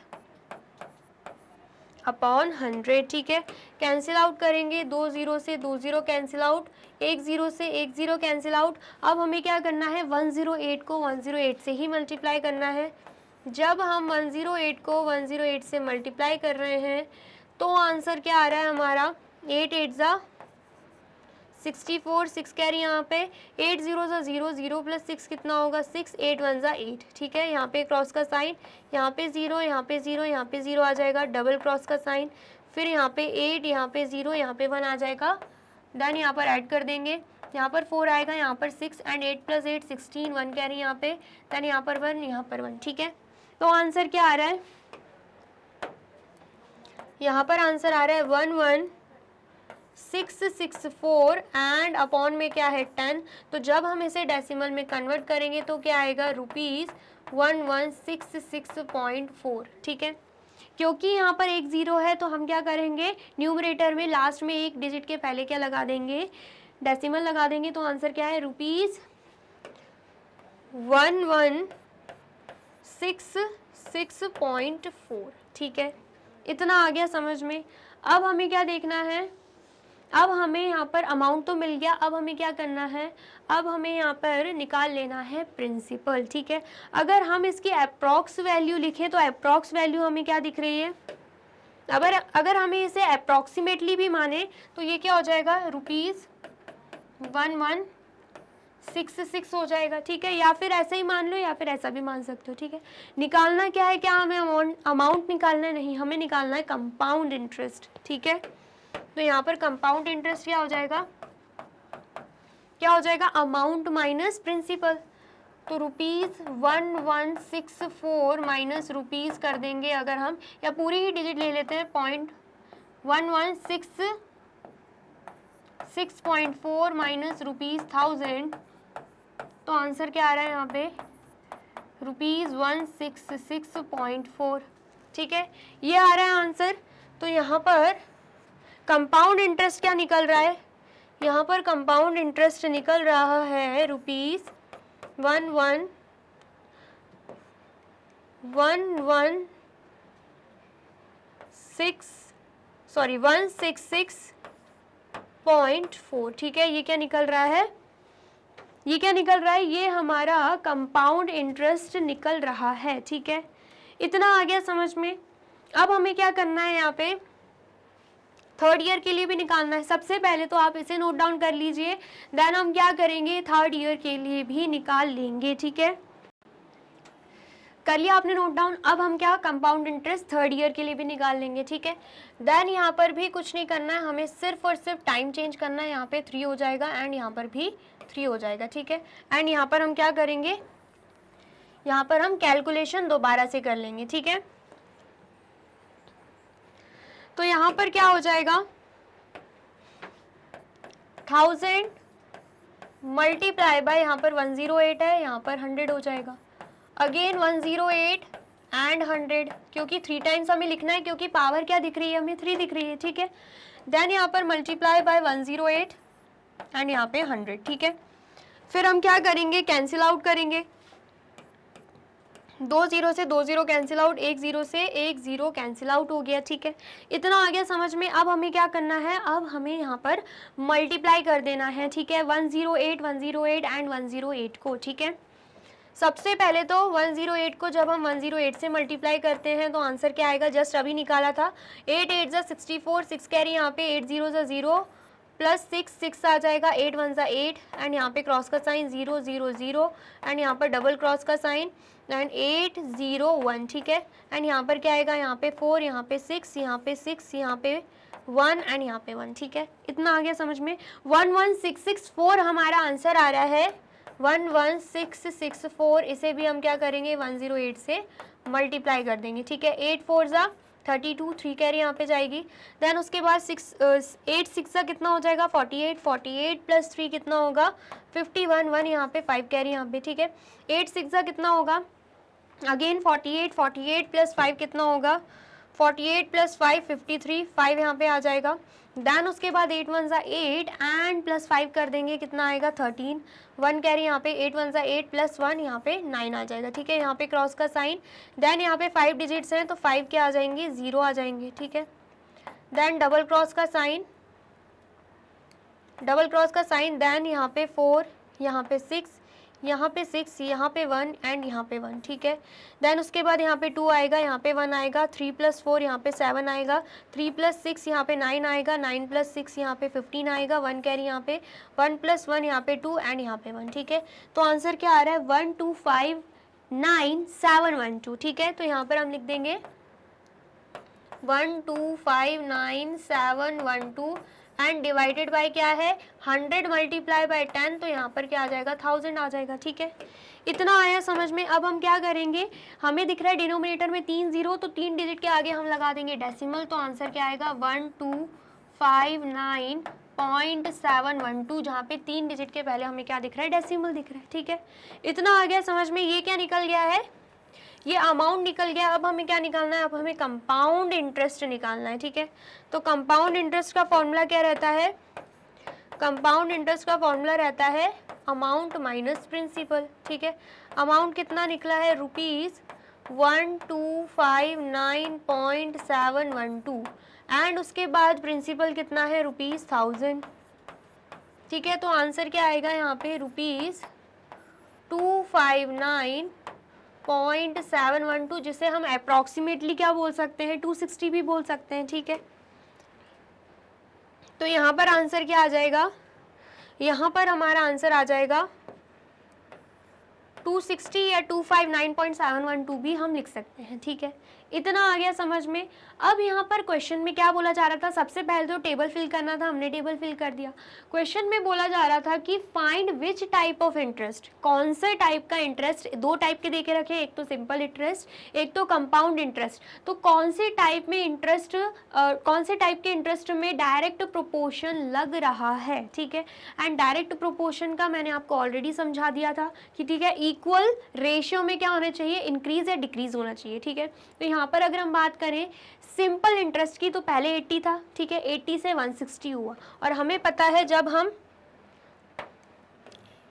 upon 100, ठीक है। कैंसिल आउट करेंगे, 2 0 से 2 0 कैंसिल आउट, 1 0 से 1 0 कैंसिल आउट। अब हमें क्या करना है, 108 को 108 से ही मल्टीप्लाई करना है। जब हम 108 को 108 से मल्टीप्लाई कर रहे हैं तो आंसर क्या आ रहा है हमारा, 8 8 ज़ा 64, 6 कैरी यहाँ पे, 8 0 ज़ा 0, 0 प्लस 6 कितना होगा 6, 8 1 ज़ा 8, ठीक है। यहाँ पे क्रॉस का साइन, यहाँ पे 0, यहाँ पे 0, यहाँ पे 0 आ जाएगा, डबल क्रॉस का साइन, फिर यहाँ पे 8, यहाँ पे 0, यहाँ पे 1 आ जाएगा। देन यहाँ पर ऐड कर देंगे, यहाँ पर 4 आएगा, यहाँ पर 6 एंड 8 प्लस 8 16, 1 कैरी यहाँ पे, देन यहाँ पर 1, यहाँ पर 1, ठीक है। तो आंसर क्या आ रहा है, यहाँ पर आंसर आ रहा है 11664 एंड अपॉन में क्या है 10। तो जब हम इसे डेसिमल में कन्वर्ट करेंगे तो क्या आएगा, ₹1166.4, ठीक है। क्योंकि यहाँ पर एक ज़ीरो है तो हम क्या करेंगे, न्यूमरेटर में लास्ट में एक डिजिट के पहले क्या लगा देंगे, डेसिमल लगा देंगे। तो आंसर क्या है, ₹1166.4, ठीक है। इतना आ गया समझ में। अब हमें क्या देखना है, अब हमें यहाँ पर अमाउंट तो मिल गया, अब हमें क्या करना है, अब हमें यहाँ पर निकाल लेना है प्रिंसिपल, ठीक है। अगर हम इसकी अप्रॉक्स वैल्यू लिखें तो अप्रॉक्स वैल्यू हमें क्या दिख रही है, अगर हमें इसे अप्रॉक्सीमेटली भी माने तो ये क्या हो जाएगा, ₹1166 हो जाएगा, ठीक है। या फिर ऐसे ही मान लो या फिर ऐसा भी मान सकते हो, ठीक है। निकालना क्या है, क्या हमें अमाउंट निकालना है, नहीं, हमें निकालना है कंपाउंड इंटरेस्ट, ठीक है। तो यहाँ पर कंपाउंड इंटरेस्ट क्या हो जाएगा, अमाउंट माइनस प्रिंसिपल। तो ₹1164 माइनस रुपीज़ कर देंगे अगर हम, या पूरी ही डिजिट ले लेते हैं, 1166.4 माइनस ₹1000, तो आंसर क्या आ रहा है यहाँ पे, ₹166.4, ठीक है। ये आ रहा है आंसर। तो यहाँ पर कंपाउंड इंटरेस्ट क्या निकल रहा है, यहाँ पर कंपाउंड इंटरेस्ट निकल रहा है ₹166.4, ठीक है। ये क्या निकल रहा है, ये हमारा कंपाउंड इंटरेस्ट निकल रहा है, ठीक है। इतना आ गया समझ में। अब हमें क्या करना है, यहाँ पे थर्ड ईयर के लिए भी निकालना है। सबसे पहले तो आप इसे नोट डाउन कर लीजिए, देन हम क्या करेंगे, थर्ड ईयर के लिए भी निकाल लेंगे, ठीक है। कर लिया आपने नोट डाउन। अब हम क्या, कंपाउंड इंटरेस्ट थर्ड ईयर के लिए भी निकाल लेंगे, ठीक है। देन यहाँ पर भी कुछ नहीं करना है, हमें सिर्फ और सिर्फ टाइम चेंज करना है। यहाँ पे 3 हो जाएगा एंड यहाँ पर भी 3 हो जाएगा, ठीक है। एंड यहाँ पर हम क्या करेंगे, यहाँ पर हम कैलकुलेशन दोबारा से कर लेंगे, ठीक है। तो यहाँ पर क्या हो जाएगा, 1000 मल्टीप्लाई बाय, यहाँ पर 108 है, यहाँ पर 100 हो जाएगा। अगेन 108 एंड 100, क्योंकि 3 टाइम्स हमें लिखना है, क्योंकि पावर क्या दिख रही है, हमें 3 दिख रही है, ठीक है। देन यहाँ पर मल्टीप्लाई बाय 108 एंड यहाँ पे 100, ठीक है। फिर हम क्या करेंगे, कैंसिल आउट करेंगे, 2 0 से 2 0 कैंसिल आउट, 1 0 से 1 0 कैंसिल आउट हो गया, ठीक है। इतना आ गया समझ में। अब हमें क्या करना है, अब हमें यहाँ पर मल्टीप्लाई कर देना है, ठीक है, 108 एंड 108 को, ठीक है। सबसे पहले तो 108 को जब हम 108 से मल्टीप्लाई करते हैं तो आंसर क्या आएगा, जस्ट अभी निकाला था, 8 8 ज़ा 64, 6 कैरी यहाँ पे, 8 0 ज़ा 0 प्लस 6 आ जाएगा, 8 1 ज़ा 8 एंड यहाँ पे क्रॉस का साइन 0 0 0 एंड यहाँ पर डबल क्रॉस का साइन एंड 8 0 1, ठीक है। एंड यहाँ पर क्या आएगा, यहाँ पे 4, यहाँ पे 6, यहाँ पे 6, यहाँ पे 1 एंड यहाँ पे 1, ठीक है। इतना आ गया समझ में। 11664 हमारा आंसर आ रहा है, 11664। इसे भी हम क्या करेंगे, 108 से मल्टीप्लाई कर देंगे, ठीक है। 8 4 ज़ा 32, 3 कैरी यहाँ पे जाएगी। देन उसके बाद 8 6 ज़ा कितना हो जाएगा, 48 48 प्लस 3 कितना होगा, 51 1 यहाँ पे 5 कैरी यहाँ पे, ठीक है। 8 6 ज़ा कितना होगा, अगेन 48, 48 प्लस 5 कितना होगा, 48 प्लस 5 53, 5 यहाँ पे आ जाएगा। देन उसके बाद 8 1 ज़ा 8 एंड प्लस 5 कर देंगे, कितना आएगा 13, 1 कैरी यहाँ पे, 8 1 ज़ा 8 प्लस 1 यहाँ पे 9 आ जाएगा। ठीक है, यहाँ पे क्रॉस का साइन। देन यहाँ पे 5 डिजिट्स हैं तो 5 क्या आ जाएंगे, 0 आ जाएंगे। ठीक है, देन डबल क्रॉस का साइन, डबल क्रॉस का साइन। देन यहाँ पे 4, यहाँ पे 6, यहाँ पे 6, यहाँ पे 1 एंड यहाँ पे 1। ठीक है, देन उसके बाद यहाँ पे 2 आएगा, यहाँ पे 1 आएगा, 3 प्लस 4 यहाँ पे 7 आएगा, 3 प्लस 6 यहाँ पे 9 आएगा, 9 प्लस 6 यहाँ पे 15 आएगा, 1 कैरी यहाँ पे, 1 प्लस 1 यहाँ पे 2 एंड यहाँ पे 1। ठीक है, तो आंसर क्या आ रहा है, 1 2 5 9 7 1 2। ठीक है, तो यहाँ पर हम लिख देंगे 1 2 5 9 7 1 2 एंड डिवाइडेड बाय क्या है, 100 मल्टीप्लाई बाय 10, तो यहाँ पर क्या आ जाएगा, 1000 आ जाएगा। ठीक है, इतना आया समझ में। अब हम क्या करेंगे, हमें दिख रहा है डिनोमिनेटर में 3 0, तो 3 डिजिट के आगे हम लगा देंगे डेसिमल, तो आंसर क्या आएगा 1259.712, जहाँ पे 3 डिजिट के पहले हमें क्या दिख रहा है, डेसिमल दिख रहा है। ठीक है, इतना आ गया समझ में। ये क्या निकल गया है, ये अमाउंट निकल गया। अब हमें क्या निकालना है, अब हमें कंपाउंड इंटरेस्ट निकालना है। ठीक है, तो कंपाउंड इंटरेस्ट का फॉर्मूला क्या रहता है, कंपाउंड इंटरेस्ट का फॉर्मूला रहता है अमाउंट माइनस प्रिंसिपल। ठीक है, अमाउंट कितना निकला है, ₹1259.712 एंड उसके बाद प्रिंसिपल कितना है, ₹1000। ठीक है, तो आंसर क्या आएगा यहाँ पे, ₹259.712, जिसे हम अप्रॉक्सीमेटली क्या बोल सकते हैं, 260 भी बोल सकते हैं। ठीक है, तो यहाँ पर आंसर क्या आ जाएगा, यहाँ पर हमारा आंसर आ जाएगा 260 या 259.712 भी हम लिख सकते हैं। ठीक है, इतना आ गया समझ में। अब यहाँ पर क्वेश्चन में क्या बोला जा रहा था, सबसे पहले तो टेबल फिल करना था, हमने टेबल फिल कर दिया। क्वेश्चन में बोला जा रहा था कि find which type of interest, कौन से टाइप का इंटरेस्ट, 2 टाइप के देके रखे, एक तो सिंपल इंटरेस्ट, एक तो कंपाउंड इंटरेस्ट। तो कौन से टाइप में इंटरेस्ट, कौन से टाइप के इंटरेस्ट में डायरेक्ट प्रोपोर्शन लग रहा है। ठीक है, एंड डायरेक्ट प्रोपोर्शन का मैंने आपको ऑलरेडी समझा दिया था कि ठीक है, इक्वल रेशियो में क्या होना चाहिए, इंक्रीज या डिक्रीज होना चाहिए। ठीक है, तो यहाँ पर अगर हम बात करें सिंपल इंटरेस्ट की, तो पहले 80 था। ठीक है, 80 से 160 हुआ, और हमें पता है जब हम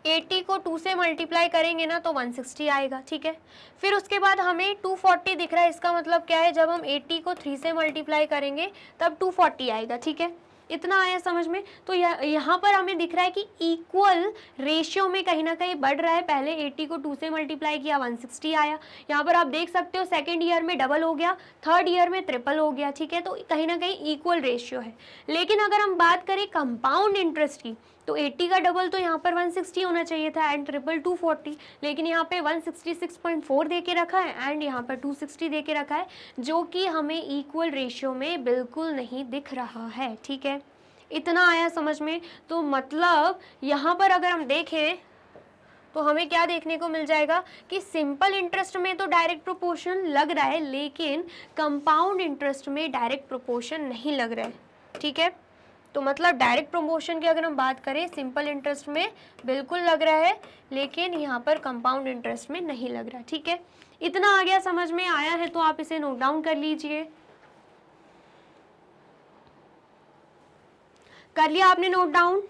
80 को 2 से मल्टीप्लाई करेंगे ना तो 160 आएगा। ठीक है, फिर उसके बाद हमें 240 दिख रहा है, इसका मतलब क्या है, जब हम 80 को 3 से मल्टीप्लाई करेंगे तब 240 आएगा। ठीक है, इतना आया समझ में। तो यहाँ पर हमें दिख रहा है कि इक्वल रेशियो में कहीं ना कहीं बढ़ रहा है। पहले 80 को 2 से मल्टीप्लाई किया, 160 आया। यहाँ पर आप देख सकते हो सेकेंड ईयर में डबल हो गया, थर्ड ईयर में ट्रिपल हो गया। ठीक है, तो कहीं ना कहीं इक्वल रेशियो है। लेकिन अगर हम बात करें कंपाउंड इंटरेस्ट की, तो 80 का डबल तो यहाँ पर 160 होना चाहिए था एंड ट्रिपल 240, लेकिन यहाँ पे 166.4 दे के रखा है एंड यहाँ पर 260 दे के रखा है, जो कि हमें इक्वल रेशियो में बिल्कुल नहीं दिख रहा है। ठीक है, इतना आया समझ में। तो मतलब यहाँ पर अगर हम देखें तो हमें क्या देखने को मिल जाएगा कि सिंपल इंटरेस्ट में तो डायरेक्ट प्रोपोर्शन लग रहा है, लेकिन कंपाउंड इंटरेस्ट में डायरेक्ट प्रोपोर्शन नहीं लग रहा है। ठीक है, तो मतलब डायरेक्ट प्रमोशन की अगर हम बात करें, सिंपल इंटरेस्ट में बिल्कुल लग रहा है, लेकिन यहाँ पर कंपाउंड इंटरेस्ट में नहीं लग रहा। ठीक है, इतना आ गया समझ में। आया है तो आप इसे नोट डाउन कर लीजिए। कर लिया आपने नोट डाउन?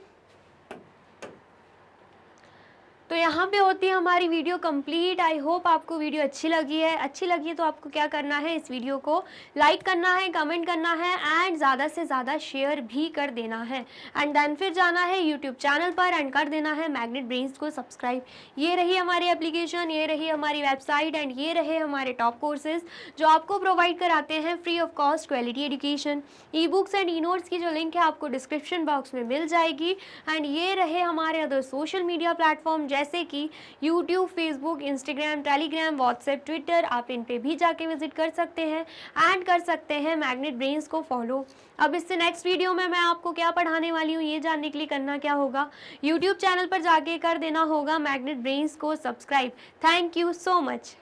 तो यहाँ पे होती है हमारी वीडियो कंप्लीट। आई होप आपको वीडियो अच्छी लगी है। अच्छी लगी है तो आपको क्या करना है, इस वीडियो को लाइक करना है, कमेंट करना है एंड ज़्यादा से ज़्यादा शेयर भी कर देना है। एंड देन फिर जाना है यूट्यूब चैनल पर एंड कर देना है मैग्नेट ब्रेन्स को सब्सक्राइब। ये रही हमारी एप्लीकेशन, ये रही हमारी वेबसाइट एंड ये रहे हमारे टॉप कोर्सेज जो आपको प्रोवाइड कराते हैं free of cost quality education. E books and e notes की जो लिंक है आपको डिस्क्रिप्शन बॉक्स में मिल जाएगी। एंड ये रहे हमारे अदर सोशल मीडिया प्लेटफॉर्म जैसे कि YouTube, Facebook, Instagram, Telegram, WhatsApp, Twitter. आप इन पे भी जाके विजिट कर सकते हैं एंड कर सकते हैं मैग्नेट ब्रेन्स को फॉलो। अब इससे नेक्स्ट वीडियो में मैं आपको क्या पढ़ाने वाली हूँ ये जानने के लिए करना क्या होगा, यूट्यूब चैनल पर जाके कर देना होगा मैग्नेट ब्रेन्स को subscribe. Thank you so much.